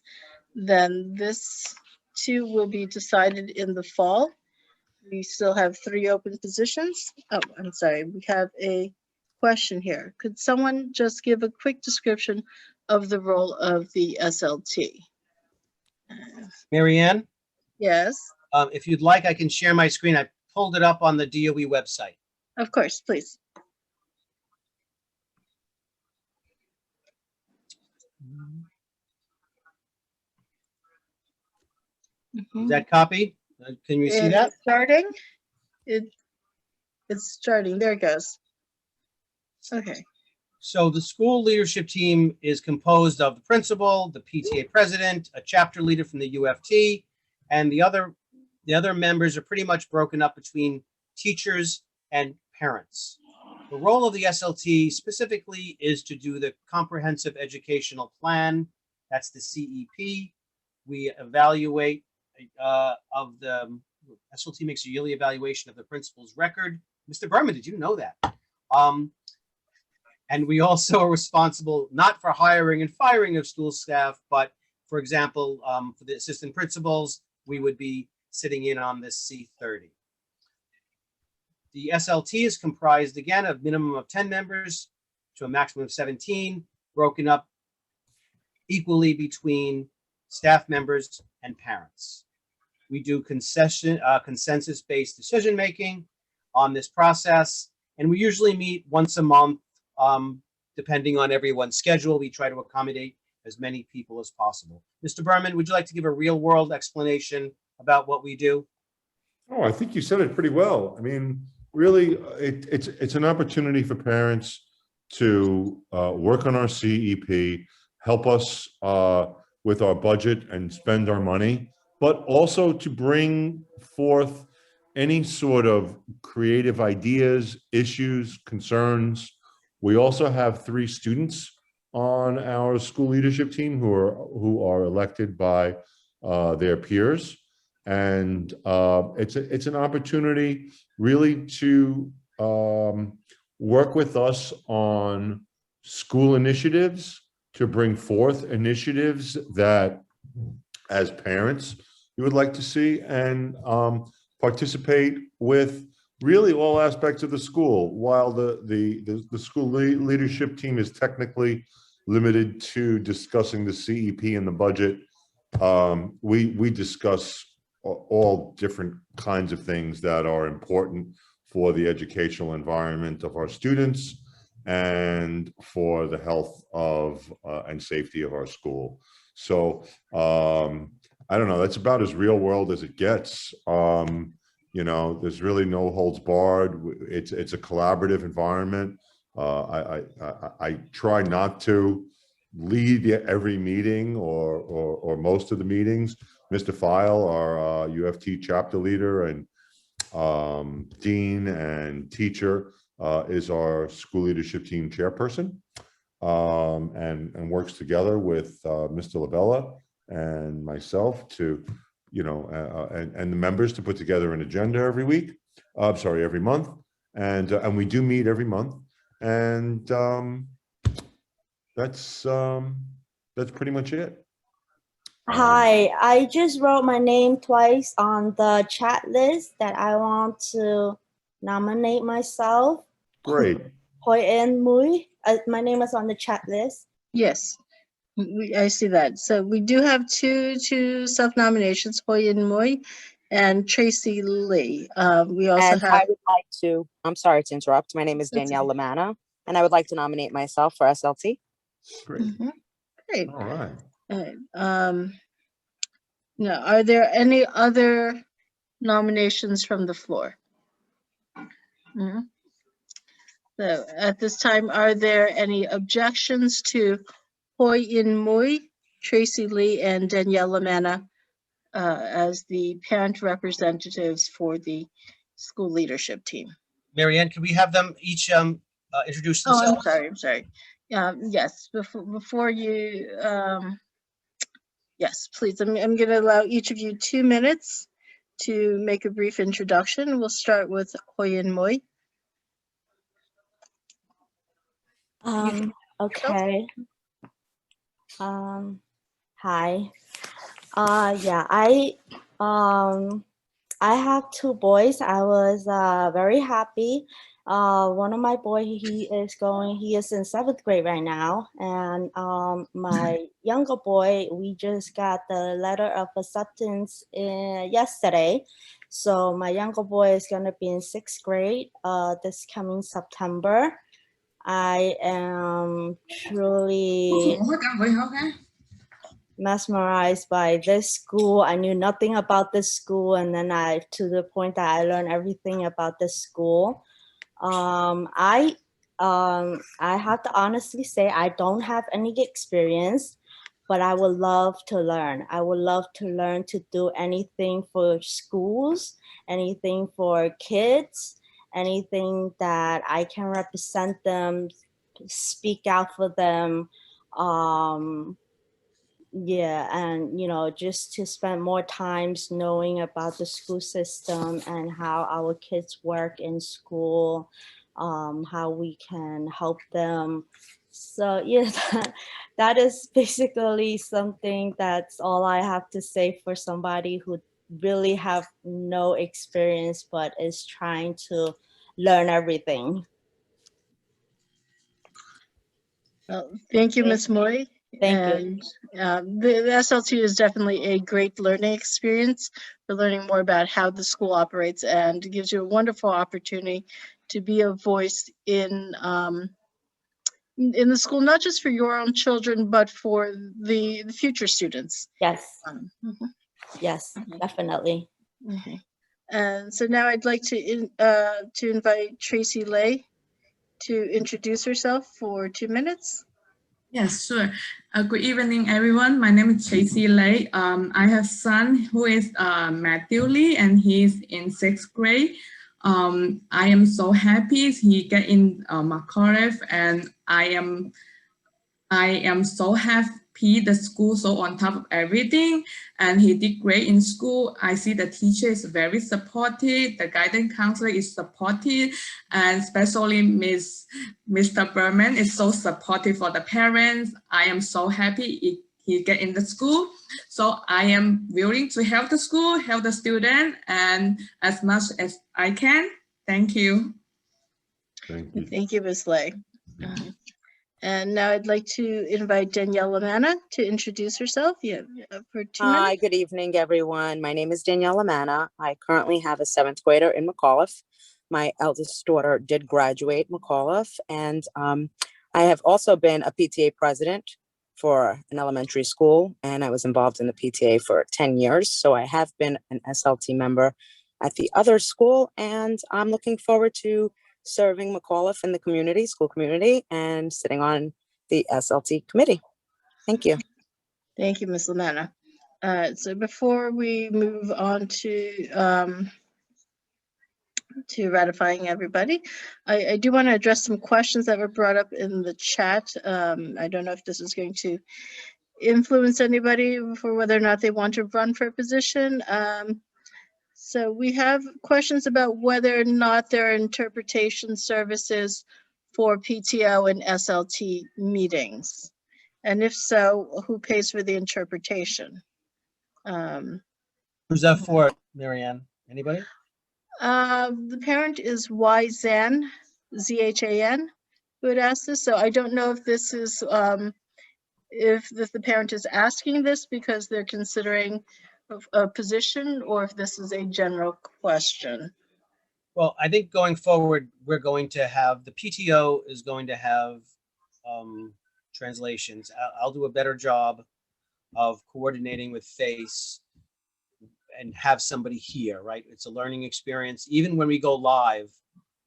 then this too will be decided in the fall. We still have 3 open positions. Oh, I'm sorry, we have a question here. Could someone just give a quick description of the role of the SLT? Marianne, Yes, if you'd like, I can share my screen. I pulled it up on the DOE website. of course, please. Is that copied? Can you see that? It's starting. It's starting. There it goes. Okay. So the school leadership team is composed of the principal, the PTA president, a chapter leader from the UFT, and the other members are pretty much broken up between teachers and parents. The role of the SLT specifically is to do the comprehensive educational plan. That's the CEP. We evaluate of the SLT makes a yearly evaluation of the principal's record. Mr. Berman, did you know that? And we also are responsible not for hiring and firing of school staff, but for example, for the assistant principals, we would be sitting in on this C30. The SLT is comprised again of minimum of 10 members to a maximum of 17, broken up equally between staff members and parents. We do consensus-based decision-making on this process, and we usually meet once a month, depending on everyone's schedule. We try to accommodate as many people as possible. Mr. Berman, would you like to give a real-world explanation about what we do? Oh, I think you said it pretty well. I mean, really, it's an opportunity for parents to work on our CEP, help us with our budget and spend our money, but also to bring forth any sort of creative ideas, issues, concerns. We also have 3 students on our school leadership team who are elected by their peers, and it's an opportunity really to work with us on school initiatives, to bring forth initiatives that as parents you would like to see, and participate with really all aspects of the school. While the school leadership team is technically limited to discussing the CEP and the budget, we discuss all different kinds of things that are important for the educational environment of our students and for the health of and safety of our school. So I don't know, that's about as real world as it gets. You know, there's really no holds barred. It's a collaborative environment. I try not to lead every meeting or most of the meetings. Mr. File, our UFT chapter leader and dean and teacher, is our school leadership team chairperson, and works together with Mr. Labella and myself to, you know, and the members to put together an agenda every week. Sorry, every month, and we do meet every month, and that's pretty much it. Hi, I just wrote my name twice on the chat list that I want to nominate myself. Great. Hoi En Mui. My name is on the chat list. Yes, I see that. So we do have two self-nominations, Hoi En Mui and Tracy Lee. We also And have. I would like to, I'm sorry to interrupt. My name is That's Danielle Lamanna, and I would like to nominate myself for SLT. Great. Great. All right. Now, are there any other nominations from the floor? So at this time, are there any objections to Hoi En Mui, Tracy Lee, and Danielle Lamanna as the parent representatives for the school leadership team? Marianne, can we have them each introduce Oh, themselves? I'm sorry. Yes, before you, yes, please. I'm going to allow each of you 2 minutes to make a brief introduction. We'll start with Hoi En Mui. Okay. Hi. Yeah, I have two boys. I was very happy. One of my boy, he is in 7th grade right now, and my younger boy, we just got the letter of acceptance yesterday. So my younger boy is gonna be in 6th grade this coming September. I am truly mesmerized by this school. I knew nothing about this school, and then to the point that I learned everything about this school. I have to honestly say I don't have any experience, but I would love to learn. I would love to learn to do anything for schools, anything for kids, anything that I can represent them, speak out for them. Yeah, and just to spend more times knowing about the school system and how our kids work in school, how we can help them. So yeah, that is basically something. That's all I have to say for somebody who really have no experience but is trying to learn everything. Well, thank you, Ms. Mui. Thank you. The SLT is definitely a great learning experience for learning more about how the school operates, and gives you a wonderful opportunity to be a voice in the school, not just for your own children, but for the future students. Yes. Yes, definitely. Okay. And so now I'd like to invite Tracy Lay to introduce herself for 2 minutes. Yes, sure. Good evening, everyone. My name is Tracy Lay. I have a son who is Matthew Lee, and he's in 6th grade. I am so happy he get in McAuliffe, and I am so happy the school so on top of everything, and he did great in school. I see the teacher is very supportive, the guidance counselor is supportive, and especially Mr. Berman is so supportive for the parents. I am so happy he get in the school. So I am willing to help the school, help the student, and as much as I can. Thank you. Thank you. Thank you, Ms. Lay. And now I'd like to invite Danielle Lamanna to introduce herself. For 2 minutes. Hi, good evening, everyone. My name is Danielle Lamanna. I currently have a 7th grader in McAuliffe. my eldest daughter did graduate McAuliffe, and I have also been a PTA president for an elementary school, and I was involved in the PTA for 10 years. So I have been an SLT member at the other school, and I'm looking forward to serving McAuliffe in the community, school community, and sitting on the SLT committee. Thank you. Thank you, Ms. Lamanna. So before we move on to ratifying everybody, I do want to address some questions that were brought up in the chat. I don't know if this is going to influence anybody for whether or not they want to run for a position. So we have questions about whether or not there are interpretation services for PTO and SLT meetings. And if so, who pays for the interpretation? Who's that for, Marianne? Anybody? The parent is YZan, Z-H-A-N, who had asked this. So I don't know if this is, if the parent is asking this because they're considering a position, or if this is a general question. Well, I think going forward, we're going to have, the PTO is going to have translations. I'll do a better job of coordinating with FACE and have somebody here, right? It's a learning experience. Even when we go live,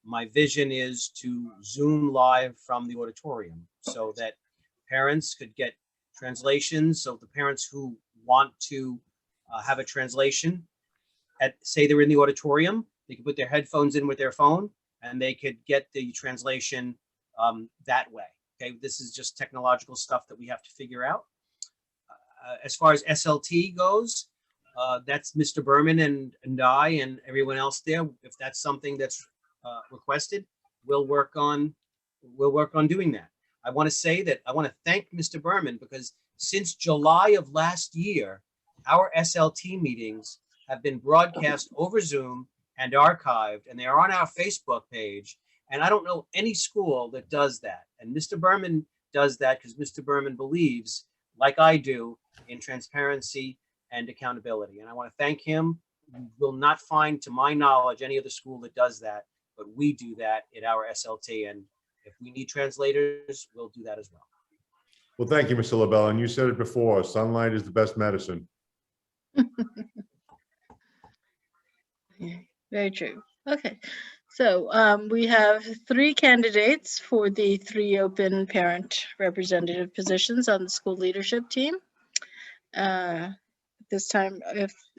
my vision is to Zoom live from the auditorium so that parents could get translations. So the parents who want to have a translation, say they're in the auditorium, they could put their headphones in with their phone and they could get the translation that way. Okay, this is just technological stuff that we have to figure out. As far as SLT goes, that's Mr. Berman and I and everyone else there. If that's something that's requested, we'll work on doing that. I want to say that I want to thank Mr. Berman because since July of last year, our SLT meetings have been broadcast over Zoom and archived, and they are on our Facebook page. And I don't know any school that does that. And Mr. Berman does that because Mr. Berman believes, like I do, in transparency and accountability. And I want to thank him. You will not find, to my knowledge, any other school that does that, but we do that at our SLT. And if we need translators, we'll do that as well. Well, thank you, Mr. LaBelle. And you said it before, sunlight is the best medicine. Very true. Okay, so we have 3 candidates for the 3 open parent representative positions on the school leadership team. This time,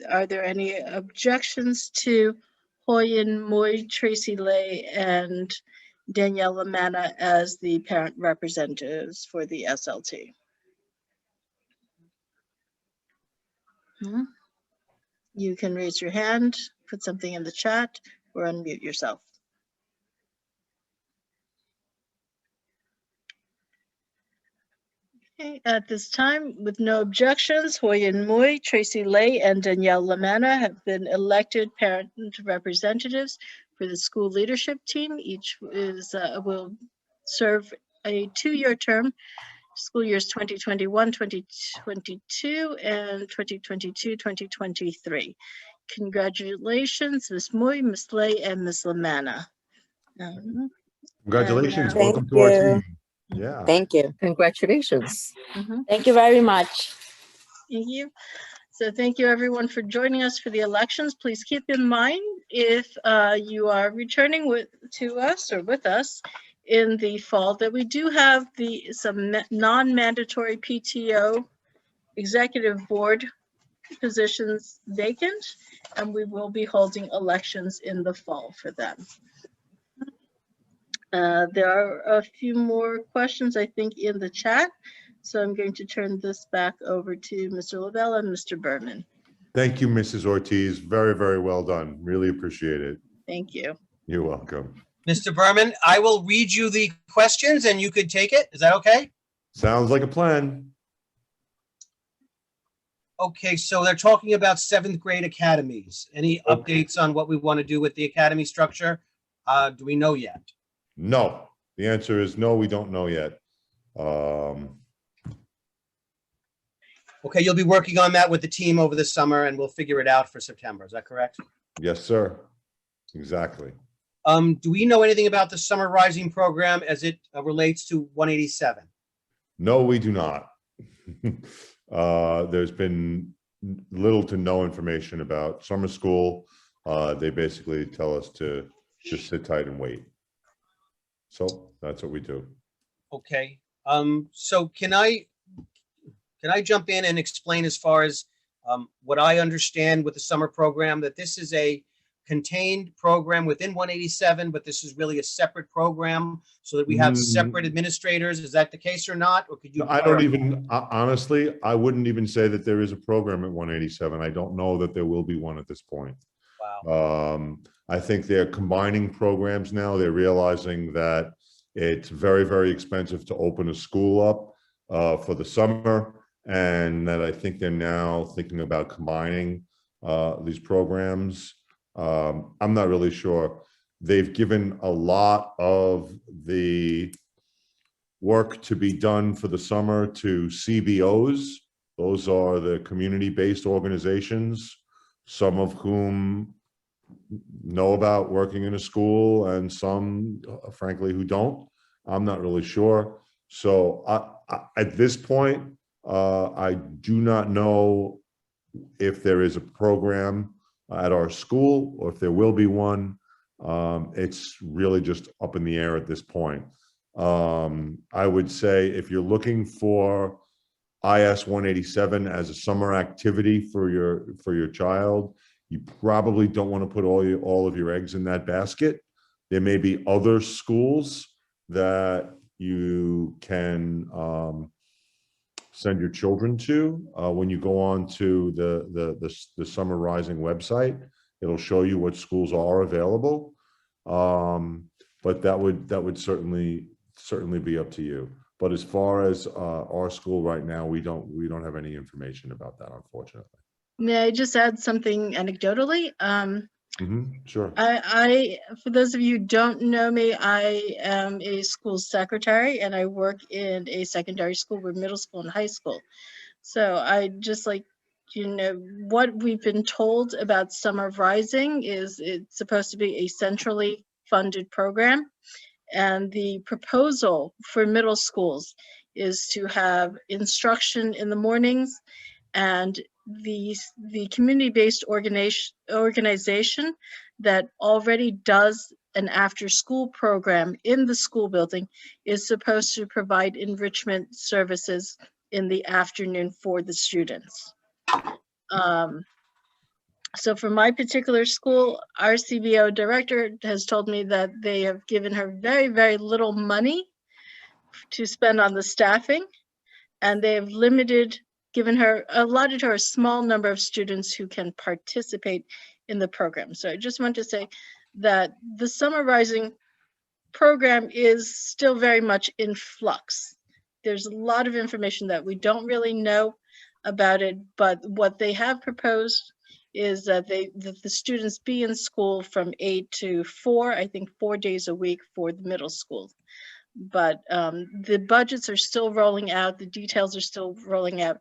are there any objections to Hoyen Moy, Tracy Lay, and Danielle Lamanna as the parent representatives for the SLT? You can raise your hand, put something in the chat, or unmute yourself. Okay, at this time, with no objections, Hoyen Moy, Tracy Lay, and Danielle Lamanna have been elected parent representatives for the school leadership team. Each will serve a 2-year term, school years 2021, 2022, and 2022, 2023. Congratulations, Ms. Moy, Ms. Lay, and Ms. Lamanna. Congratulations. Thank Welcome to our you. team. Yeah. Thank you. Congratulations. Thank you very much. Thank you. So thank you everyone for joining us for the elections. Please keep in mind if you are returning to us or with us in the fall that we do have some non-mandatory PTO executive board positions vacant, and we will be holding elections in the fall for them. There are a few more questions, I think, in the chat. So I'm going to turn this back over to Mr. LaBelle and Mr. Berman. Thank you, Mrs. Ortiz. Very, very well done. Really appreciate it. Thank you. You're welcome. Mr. Berman, I will read you the questions and you could take it. Is that okay? Sounds like a plan. Okay, so they're talking about 7th grade academies. Any updates on what we want to do with the academy structure? Do we know yet? No. The answer is no, we don't know yet. Okay, you'll be working on that with the team over the summer and we'll figure it out for September. Is that correct? Yes, sir. Exactly. Do we know anything about the Summer Rising program as it relates to 187? No, we do not. There's been little to no information about summer school. They basically tell us to just sit tight and wait. So that's what we do. Okay. So can I jump in and explain as far as what I understand with the summer program, that this is a contained program within 187, but this is really a separate program so that we have separate administrators. Is that the case or not? Or could you? I don't even, honestly, I wouldn't even say that there is a program at 187. I don't know that there will be one at this point. Wow. I think they're combining programs now. They're realizing that it's very, very expensive to open a school up for the summer. And that I think they're now thinking about combining these programs. I'm not really sure. They've given a lot of the work to be done for the summer to CBOs. Those are the community-based organizations, some of whom know about working in a school and some, frankly, who don't. I'm not really sure. So at this point, I do not know if there is a program at our school or if there will be one. It's really just up in the air at this point. I would say if you're looking for IS 187 as a summer activity for your child, you probably don't want to put all of your eggs in that basket. There may be other schools that you can send your children to. When you go on to the Summer Rising website, it'll show you what schools are available. But that would certainly be up to you. But as far as our school right now, we don't have any information about that, unfortunately. May I just add something anecdotally? Sure. I, for those of you who don't know me, I am a school secretary and I work in a secondary school with middle school and high school. So I just like, what we've been told about Summer Rising is it's supposed to be a centrally funded program. And the proposal for middle schools is to have instruction in the mornings, and the community-based organization that already does an after-school program in the school building is supposed to provide enrichment services in the afternoon for the students. So for my particular school, our CBO director has told me that they have given her very, very little money to spend on the staffing, and they have allotted her a small number of students who can participate in the program. So I just want to say that the Summer Rising program is still very much in flux. There's a lot of information that we don't really know about it, but what they have proposed is that the students be in school from 8 to 4, I think 4 days a week for the middle school. But the budgets are still rolling out, the details are still rolling out,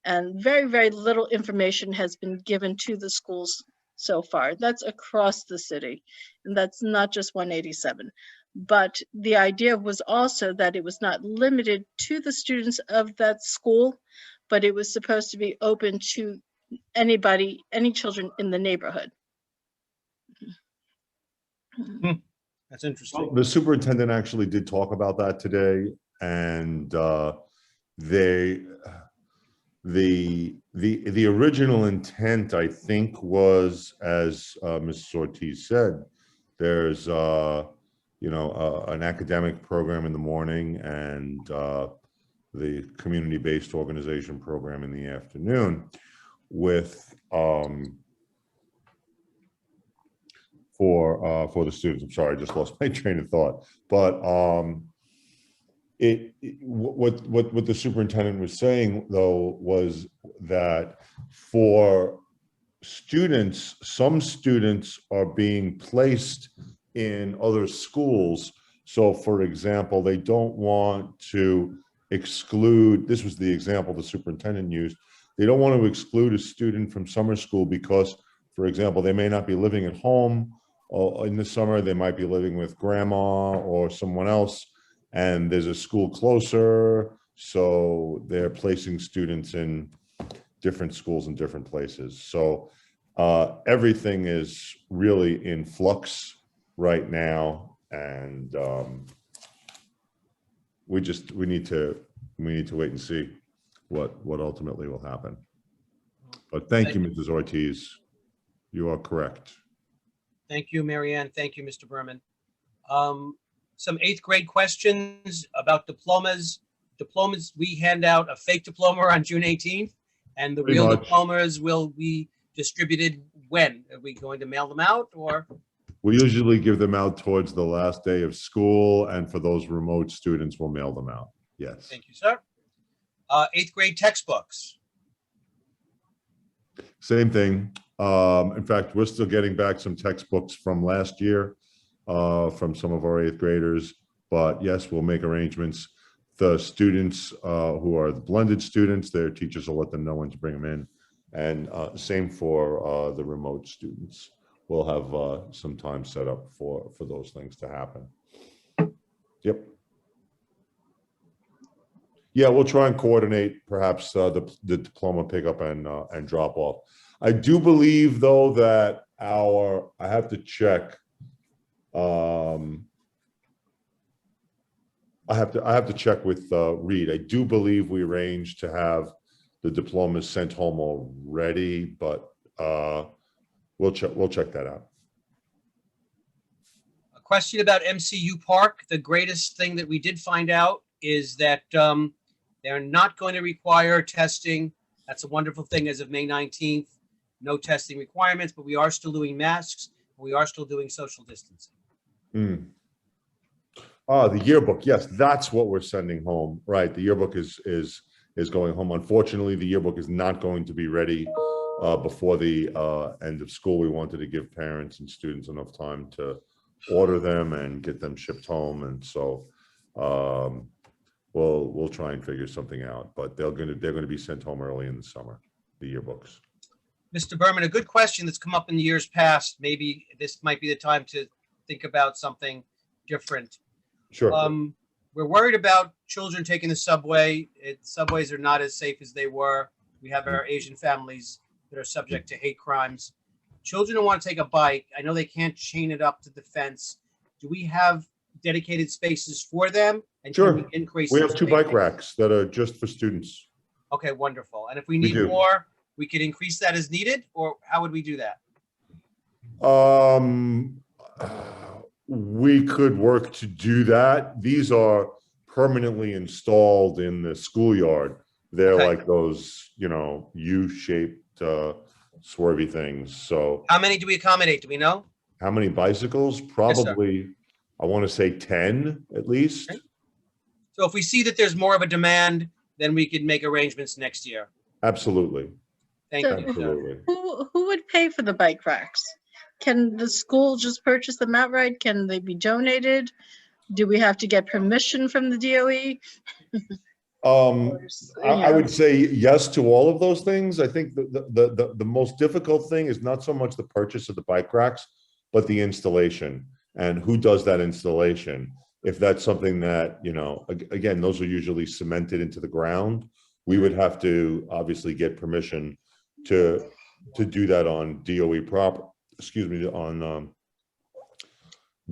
and very, very little information has been given to the schools so far. That's across the city, and that's not just 187. But the idea was also that it was not limited to the students of that school, but it was supposed to be open to anybody, any children in the neighborhood. That's interesting. The superintendent actually did talk about that today, and the original intent, I think, was, as Mrs. Ortiz said, there's an academic program in the morning and the community-based organization program in the afternoon, with for the students. I'm sorry, I just lost my train of thought. But what the superintendent was saying, though, was that for students, some students are being placed in other schools. So, for example, they don't want to exclude, this was the example the superintendent used, they don't want to exclude a student from summer school because, for example, they may not be living at home, in the summer, they might be living with grandma or someone else, and there's a school closer, so they're placing students in different schools in different places. So everything is really in flux right now, and we need to wait and see what ultimately will happen. But thank you, Mrs. Ortiz. You are correct. Thank you, Marianne. Thank you, Mr. Berman. Some 8th grade questions about diplomas. Diplomas, we hand out a fake diploma on June 18th, and the Pretty real much. diplomas will be distributed when? Are we going to mail them out, or? We usually give them out towards the last day of school, and for those remote students, we'll mail them out. Yes. Thank you, sir. 8th grade textbooks. Same thing. In fact, we're still getting back some textbooks from last year from some of our 8th graders. But yes, we'll make arrangements. The students who are the blended students, their teachers will let them know when to bring them in. And same for the remote students. We'll have some time set up for those things to happen. Yep. Yeah, we'll try and coordinate perhaps the diploma pickup and drop off. I do believe though that I have to check. I have to check with Reed. I do believe we arranged to have the diplomas sent home already, but we'll check that out. A question about MCU Park. The greatest thing that we did find out is that they're not going to require testing. That's a wonderful thing as of May 19th. No testing requirements, but we are still doing masks. We are still doing social distancing. The yearbook. Yes, that's what we're sending home. Right. The yearbook is going home. Unfortunately, the yearbook is not going to be ready before the end of school. We wanted to give parents and students enough time to order them and get them shipped home. And so we'll try and figure something out, but they're going to be sent home early in the summer, the yearbooks. Mr. Berman, a good question that's come up in the years past. Maybe this might be the time to think about something different. Sure. We're worried about children taking the subway. Subways are not as safe as they were. We have our Asian families that are subject to hate crimes. Children who want to take a bike, I know they can't chain it up to the fence. Do we have dedicated spaces for them? And Sure. can we increase? We those have 2 spaces? bike racks that are just for students. Okay, wonderful. And if we We need do. more, we could increase that as needed, or how would we do that? We could work to do that. These are permanently installed in the schoolyard. They're Okay. like those, U-shaped swervy things. So How many do we accommodate? Do we know? how many bicycles? Probably, I want to say 10 at least. Okay. So if we see that there's more of a demand, then we could make arrangements next year. Absolutely. Thank So- you. Absolutely. Who would pay for the bike racks? Can the school just purchase them outright? Can they be donated? Do we have to get permission from the DOE? I would say yes to all of those things. I think the most difficult thing is not so much the purchase of the bike racks, but the installation and who does that installation. If that's something that, again, those are usually cemented into the ground. We would have to obviously get permission to do that on DOE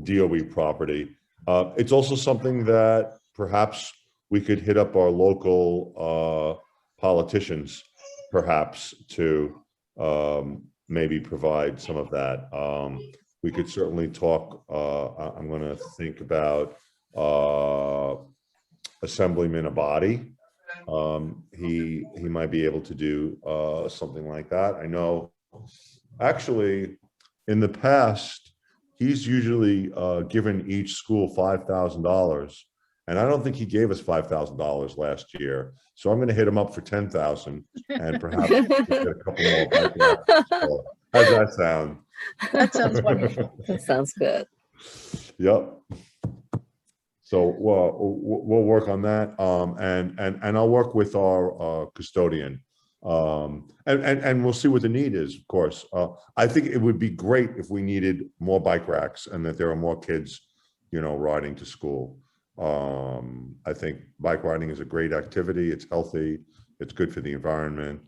DOE property. It's also something that perhaps we could hit up our local politicians, perhaps, to maybe provide some of that. We could certainly talk. I'm going to think about Assemblyman Abadi. He might be able to do something like that. I know, actually, in the past, he's usually given each school $5,000. And I don't think he gave us $5,000 last year. So I'm going to hit him up for $10,000 and perhaps get a couple more bike racks. So, how's that sound? That sounds wonderful. That sounds good. Yep. So we'll work on that. And I'll work with our custodian And we'll see what the need is, of course. I think it would be great if we needed more bike racks and that there are more kids, riding to school. I think bike riding is a great activity. It's healthy. It's good for the environment.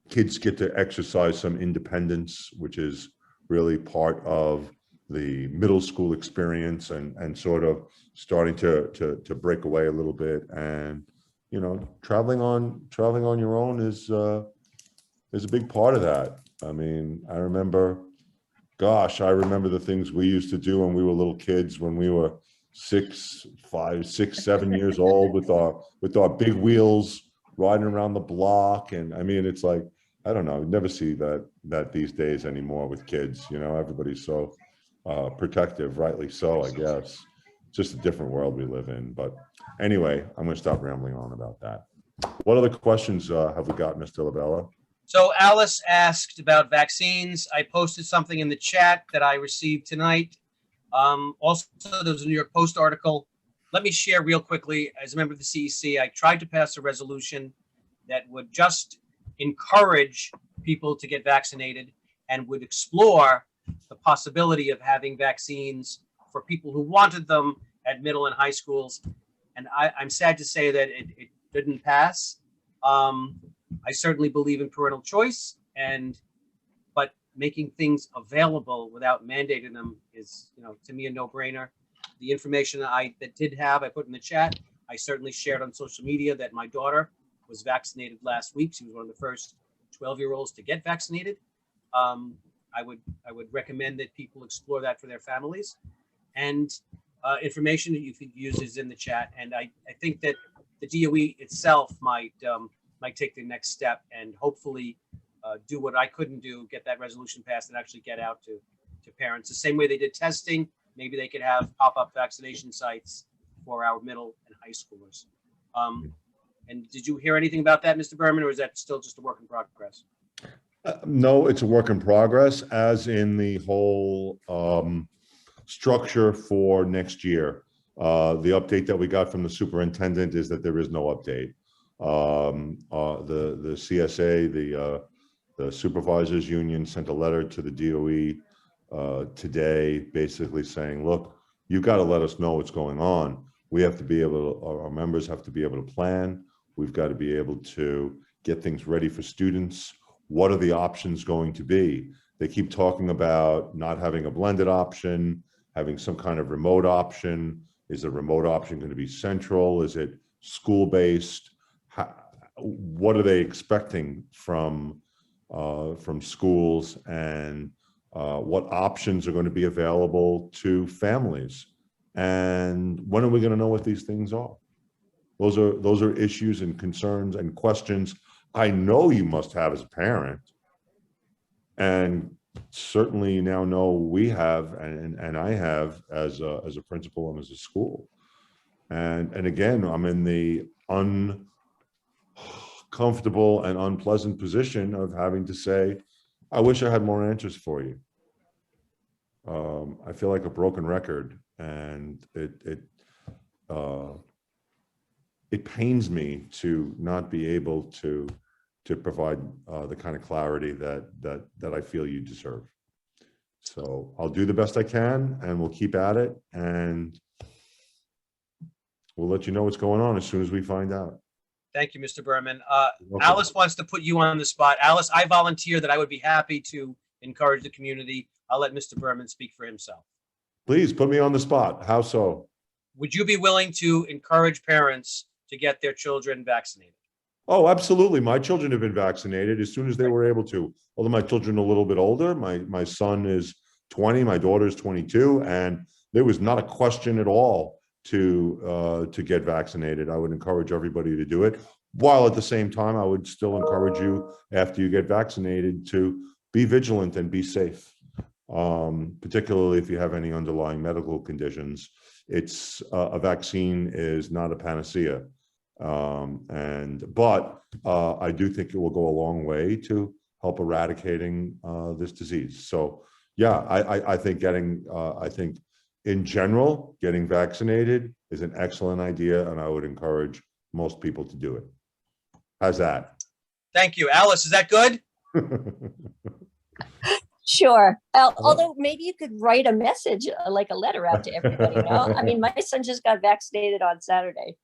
Kids get to exercise some independence, which is really part of the middle school experience, and sort of starting to break away a little bit. And traveling on your own is a big part of that. I mean, I remember the things we used to do when we were little kids, when we were 6, 5, 6, 7 years old, with our big wheels riding around the block. And I mean, it's like, I don't know, you never see that these days anymore with kids. Everybody's so protective, rightly so, I guess. Just a different world we live in. But anyway, I'm going to stop rambling on about that. What other questions have we got, Mr. Labella? So Alice asked about vaccines. I posted something in the chat that I received tonight. Also, there was a New York Post article. Let me share real quickly. As a member of the CEC, I tried to pass a resolution that would just encourage people to get vaccinated and would explore the possibility of having vaccines for people who wanted them at middle and high schools. And I'm sad to say that it didn't pass. I certainly believe in parental choice, but making things available without mandating them is, to me, a no-brainer. The information that I put in the chat. I certainly shared on social media that my daughter was vaccinated last week. She was one of the first 12-year-olds to get vaccinated. I would recommend that people explore that for their families. And information that you could use is in the chat. And I think that the DOE itself might take the next step and hopefully do what I couldn't do, get that resolution passed and actually get out to parents. The same way they did testing, maybe they could have pop-up vaccination sites for our middle and high schoolers. And did you hear anything about that, Mr. Berman, or is that still just a work in progress? No, it's a work in progress, as in the whole structure for next year. The update that we got from the superintendent is that there is no update. The CSA, the supervisors union, sent a letter to the DOE today, basically saying, look, you've got to let us know what's going on. We have to be able to, our members have to be able to plan. We've got to be able to get things ready for students. What are the options going to be? They keep talking about not having a blended option, having some kind of remote option. Is the remote option going to be central? Is it school-based? What are they expecting from schools, and what options are going to be available to families? And when are we going to know what these things are? Those are issues and concerns and questions I know you must have as a parent, and certainly you now know we have, and I have as a principal and as a school. And again, I'm in the uncomfortable and unpleasant position of having to say, I wish I had more answers for you. I feel like a broken record, and it pains me to not be able to provide the kind of clarity that I feel you deserve. So I'll do the best I can, and we'll keep at it, and we'll let you know what's going on as soon as we find out. Thank you, Mr. Berman. Alice wants to put you on the spot. Alice, I volunteer that I would be happy to encourage the community. I'll let Mr. Berman speak for himself. Please put me on the spot. How so? Would you be willing to encourage parents to get their children vaccinated? Oh, absolutely. My children have been vaccinated as soon as they were able to. Although my children are a little bit older, my son is 20, my daughter is 22, and there was not a question at all to get vaccinated. I would encourage everybody to do it, while at the same time, I would still encourage you, after you get vaccinated, to be vigilant and be safe, particularly if you have any underlying medical conditions. It's a vaccine is not a panacea. But I do think it will go a long way to help eradicating this disease. So yeah, I think in general, getting vaccinated is an excellent idea, and I would encourage most people to do it. How's that? Thank you. Alice, is that good? Sure. Although maybe you could write a message, like a letter out to everybody. No, I mean, my son just got vaccinated on Saturday.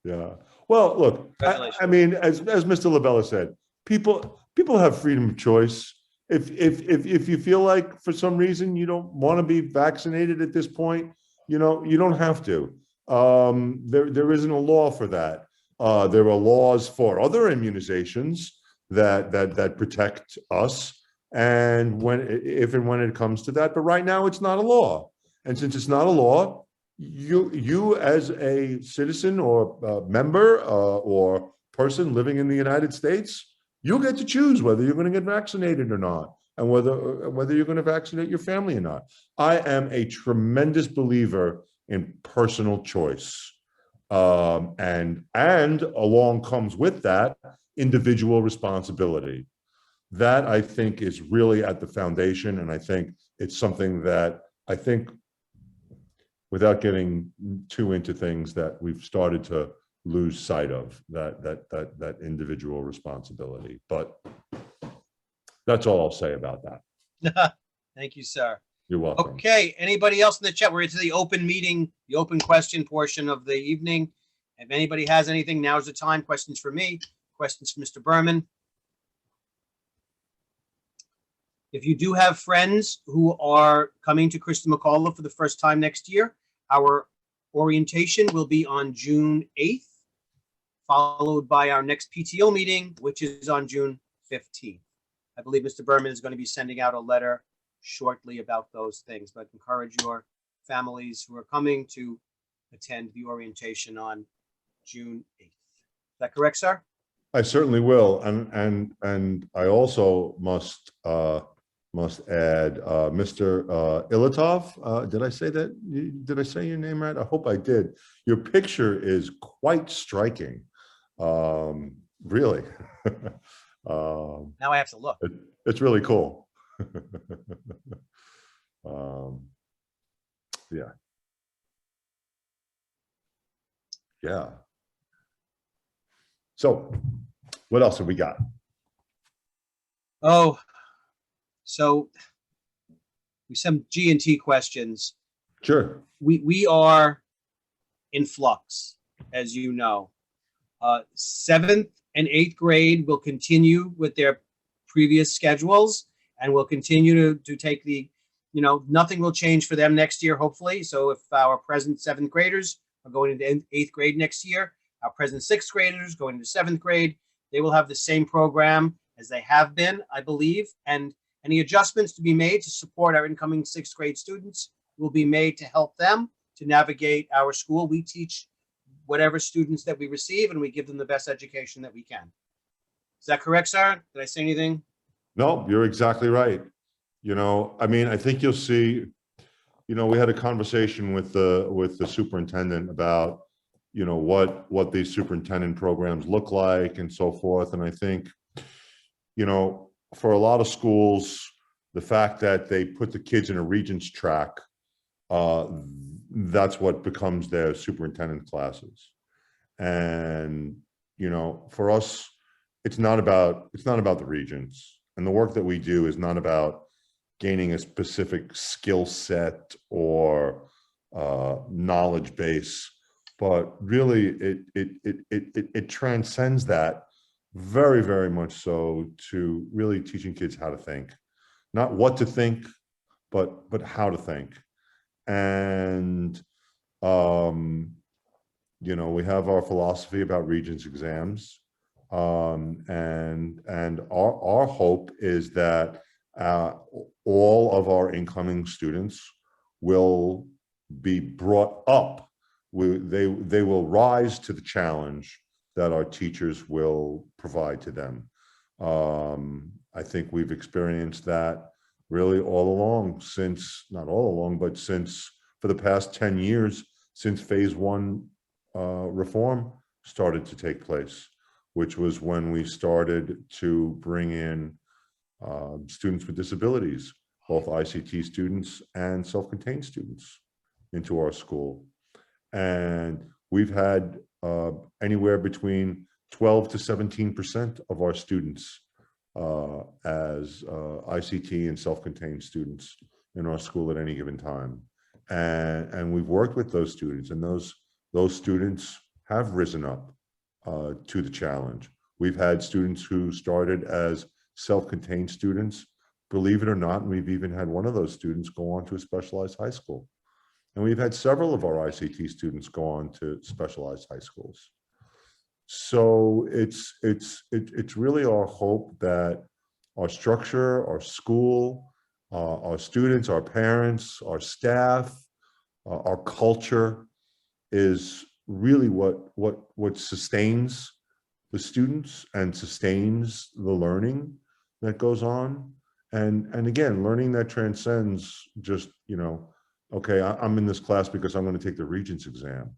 Yeah. Well, look, I mean, as Mr. Labella said, people have freedom of choice. If you feel like for some reason you don't want to be vaccinated at this point, you know, you don't have to. There isn't a law for that. There are laws for other immunizations that protect us. And if and when it comes to that, but right now it's not a law. And since it's not a law, you as a citizen or member or person living in the United States, you'll get to choose whether you're going to get vaccinated or not, and whether you're going to vaccinate your family or not. I am a tremendous believer in personal choice, and along comes with that individual responsibility. That I think is really at the foundation, and I think it's something that I think, without getting too into things, that we've started to lose sight of that individual responsibility. But that's all I'll say about that. Thank you, sir. You're welcome. Okay, anybody else in the chat? We're into the open meeting, the open question portion of the evening. If anybody has anything, now's the time. Questions for me, questions for Mr. Berman. If you do have friends who are coming to Christy McAuliffe for the first time next year, our orientation will be on June 8th, followed by our next PTO meeting, which is on June 15th. I believe Mr. Berman is going to be sending out a letter shortly about those things, but encourage your families who are coming to attend the orientation on June 8th. Is that correct, sir? I certainly will, and I also must add, Mr. Ilatov. Did I say that? Did I say your name right? I hope I did. Your picture is quite striking. Really. Now I have to look. It's really cool. Yeah. Yeah. So, what else have we got? Oh, so we some G&T questions. Sure. We are in flux, as you know. 7th and 8th grade will continue with their previous schedules, and will continue to take the, nothing will change for them next year, hopefully. So if our present 7th graders are going into 8th grade next year, our present 6th graders going into 7th grade, they will have the same program as they have been, I believe, and any adjustments to be made to support our incoming 6th grade students will be made to help them to navigate our school. We teach whatever students that we receive, and we give them the best education that we can. Is that correct, sir? Did I say anything? No, you're exactly right. I mean, I think you'll see, we had a conversation with the superintendent about, what these superintendent programs look like and so forth. And I think, for a lot of schools, the fact that they put the kids in a Regents track, that's what becomes their superintendent classes. And, for us, it's not about the Regents, and the work that we do is not about gaining a specific skill set or knowledge base, but really it transcends that very, very much so to really teaching kids how to think, not what to think, but how to think. And we have our philosophy about Regents exams, and our hope is that all of our incoming students will be brought up. They will rise to the challenge that our teachers will provide to them. I think we've experienced that really all along, not all along, but for the past 10 years, since phase 1 reform started to take place, which was when we started to bring in students with disabilities, both ICT students and self-contained students, into our school. And we've had anywhere between 12 to 17% of our students as ICT and self-contained students in our school at any given time. And we've worked with those students, and those students have risen up to the challenge. We've had students who started as self-contained students, believe it or not, and we've even had one of those students go on to a specialized high school. And we've had several of our ICT students go on to specialized high schools. So it's really our hope that our structure, our school, our students, our parents, our staff, our culture is really what sustains the students and sustains the learning that goes on. And again, learning that transcends just, you know, okay, I'm in this class because I'm going to take the Regents exam.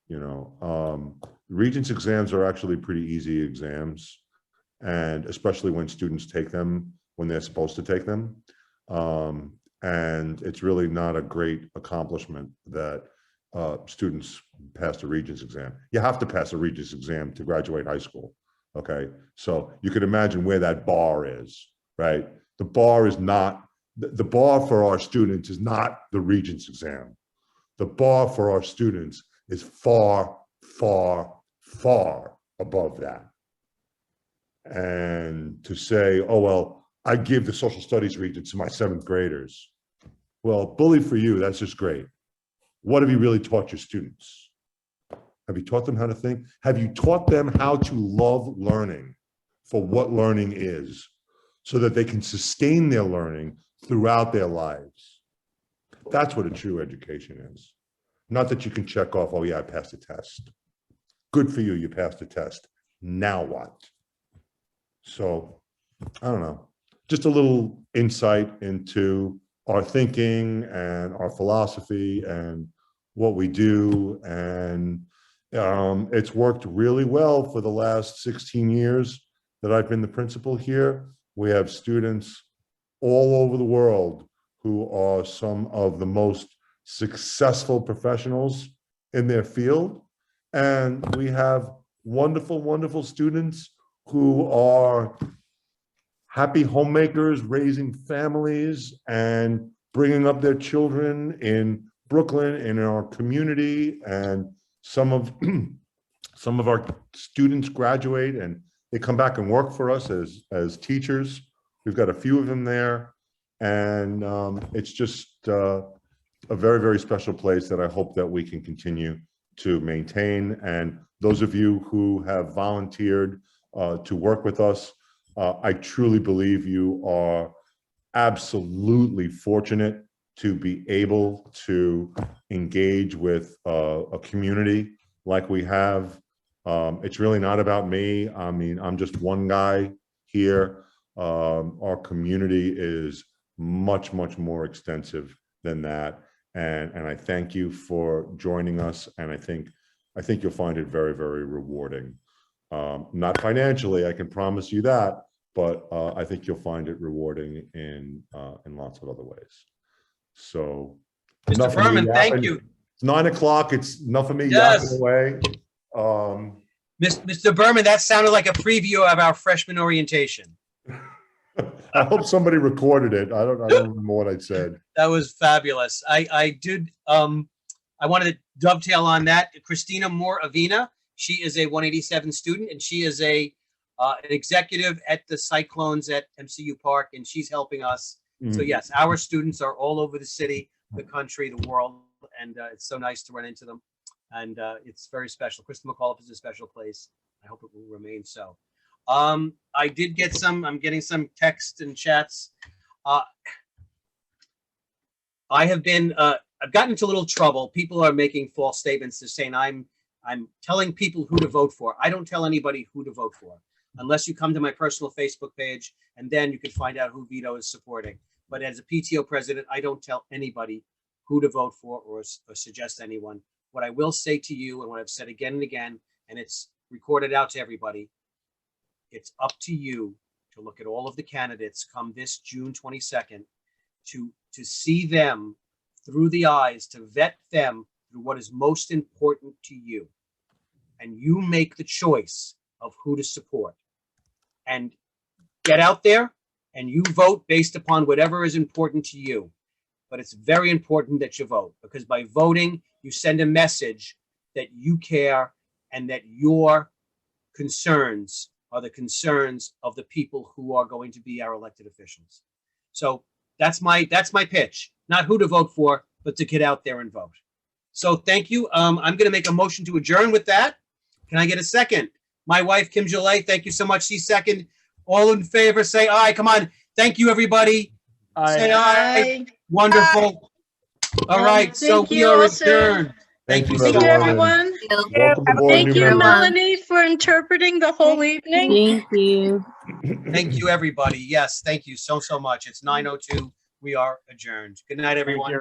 You know, Regents exams are actually pretty easy exams, and especially when students take them when they're supposed to take them. And it's really not a great accomplishment that students pass the Regents exam. You have to pass a Regents exam to graduate high school. Okay, so you can imagine where that bar is, right? The bar is not, the bar for our students is not the Regents exam. The bar for our students is far, far, far above that. And to say, oh, well, I give the social studies Regents to my 7th graders. Well, bully for you, that's just great. What have you really taught your students? Have you taught them how to think? Have you taught them how to love learning for what learning is, so that they can sustain their learning throughout their lives? That's what a true education is. Not that you can check off, oh yeah, I passed the test. Good for you, you passed the test. Now what? So, I don't know, just a little insight into our thinking and our philosophy and what we do. And it's worked really well for the last 16 years that I've been the principal here. We have students all over the world who are some of the most successful professionals in their field. And we have wonderful, wonderful students who are happy homemakers, raising families and bringing up their children in Brooklyn and in our community. And some of our students graduate and they come back and work for us as teachers. We've got a few of them there. And it's just a very, very special place that I hope that we can continue to maintain. And those of you who have volunteered to work with us, I truly believe you are absolutely fortunate to be able to engage with a community like we have. It's really not about me. I mean, I'm just one guy here. Our community is much, much more extensive than that. And I thank you for joining us. And I think you'll find it very, very rewarding. Not financially, I can promise you that, but I think you'll find it rewarding in lots of other ways. So, Mr. Berman, thank you. It's 9 o'clock. It's enough of me Yes. yapping away. Mr. Berman, that sounded like a preview of our freshman orientation. I hope somebody recorded it. I don't remember what I said. That was fabulous. I wanted to dovetail on that. Christina Moore Avina, she is a 187 student, and she is an executive at the Cyclones at MCU Park, and she's helping us. So yes, our students are all over the city, the country, the world, and it's so nice to run into them. And it's very special. Krista McAuliffe is a special place. I hope it will remain so. I did get I'm getting some texts and chats. I've gotten into a little trouble. People are making false statements. They're saying I'm telling people who to vote for. I don't tell anybody who to vote for unless you come to my personal Facebook page, and then you can find out who Vito is supporting. But as a PTO president, I don't tell anybody who to vote for or suggest anyone. What I will say to you, and what I've said again and again, and it's recorded out to everybody, it's up to you to look at all of the candidates come this June 22nd, to see them through the eyes, to vet them through what is most important to you. And you make the choice of who to support. And get out there and you vote based upon whatever is important to you. But it's very important that you vote, because by voting, you send a message that you care and that your concerns are the concerns of the people who are going to be our elected officials. So that's my pitch, not who to vote for, but to get out there and vote. So thank you. I'm going to make a motion to adjourn with that. Can I get a second? My wife, Kim Gillet, thank you so much. She's second. All in favor, say aye. Come on. Thank you, everybody. Say aye. Wonderful. All right. So Thank we you are also. adjourned. Thank you so Thank you, much. everyone. Welcome aboard, Thank new you, member. Melanie, for interpreting the whole evening. Thank you. Thank you, everybody. Yes, thank you so much. It's 9:02. We are adjourned. Good night, everyone.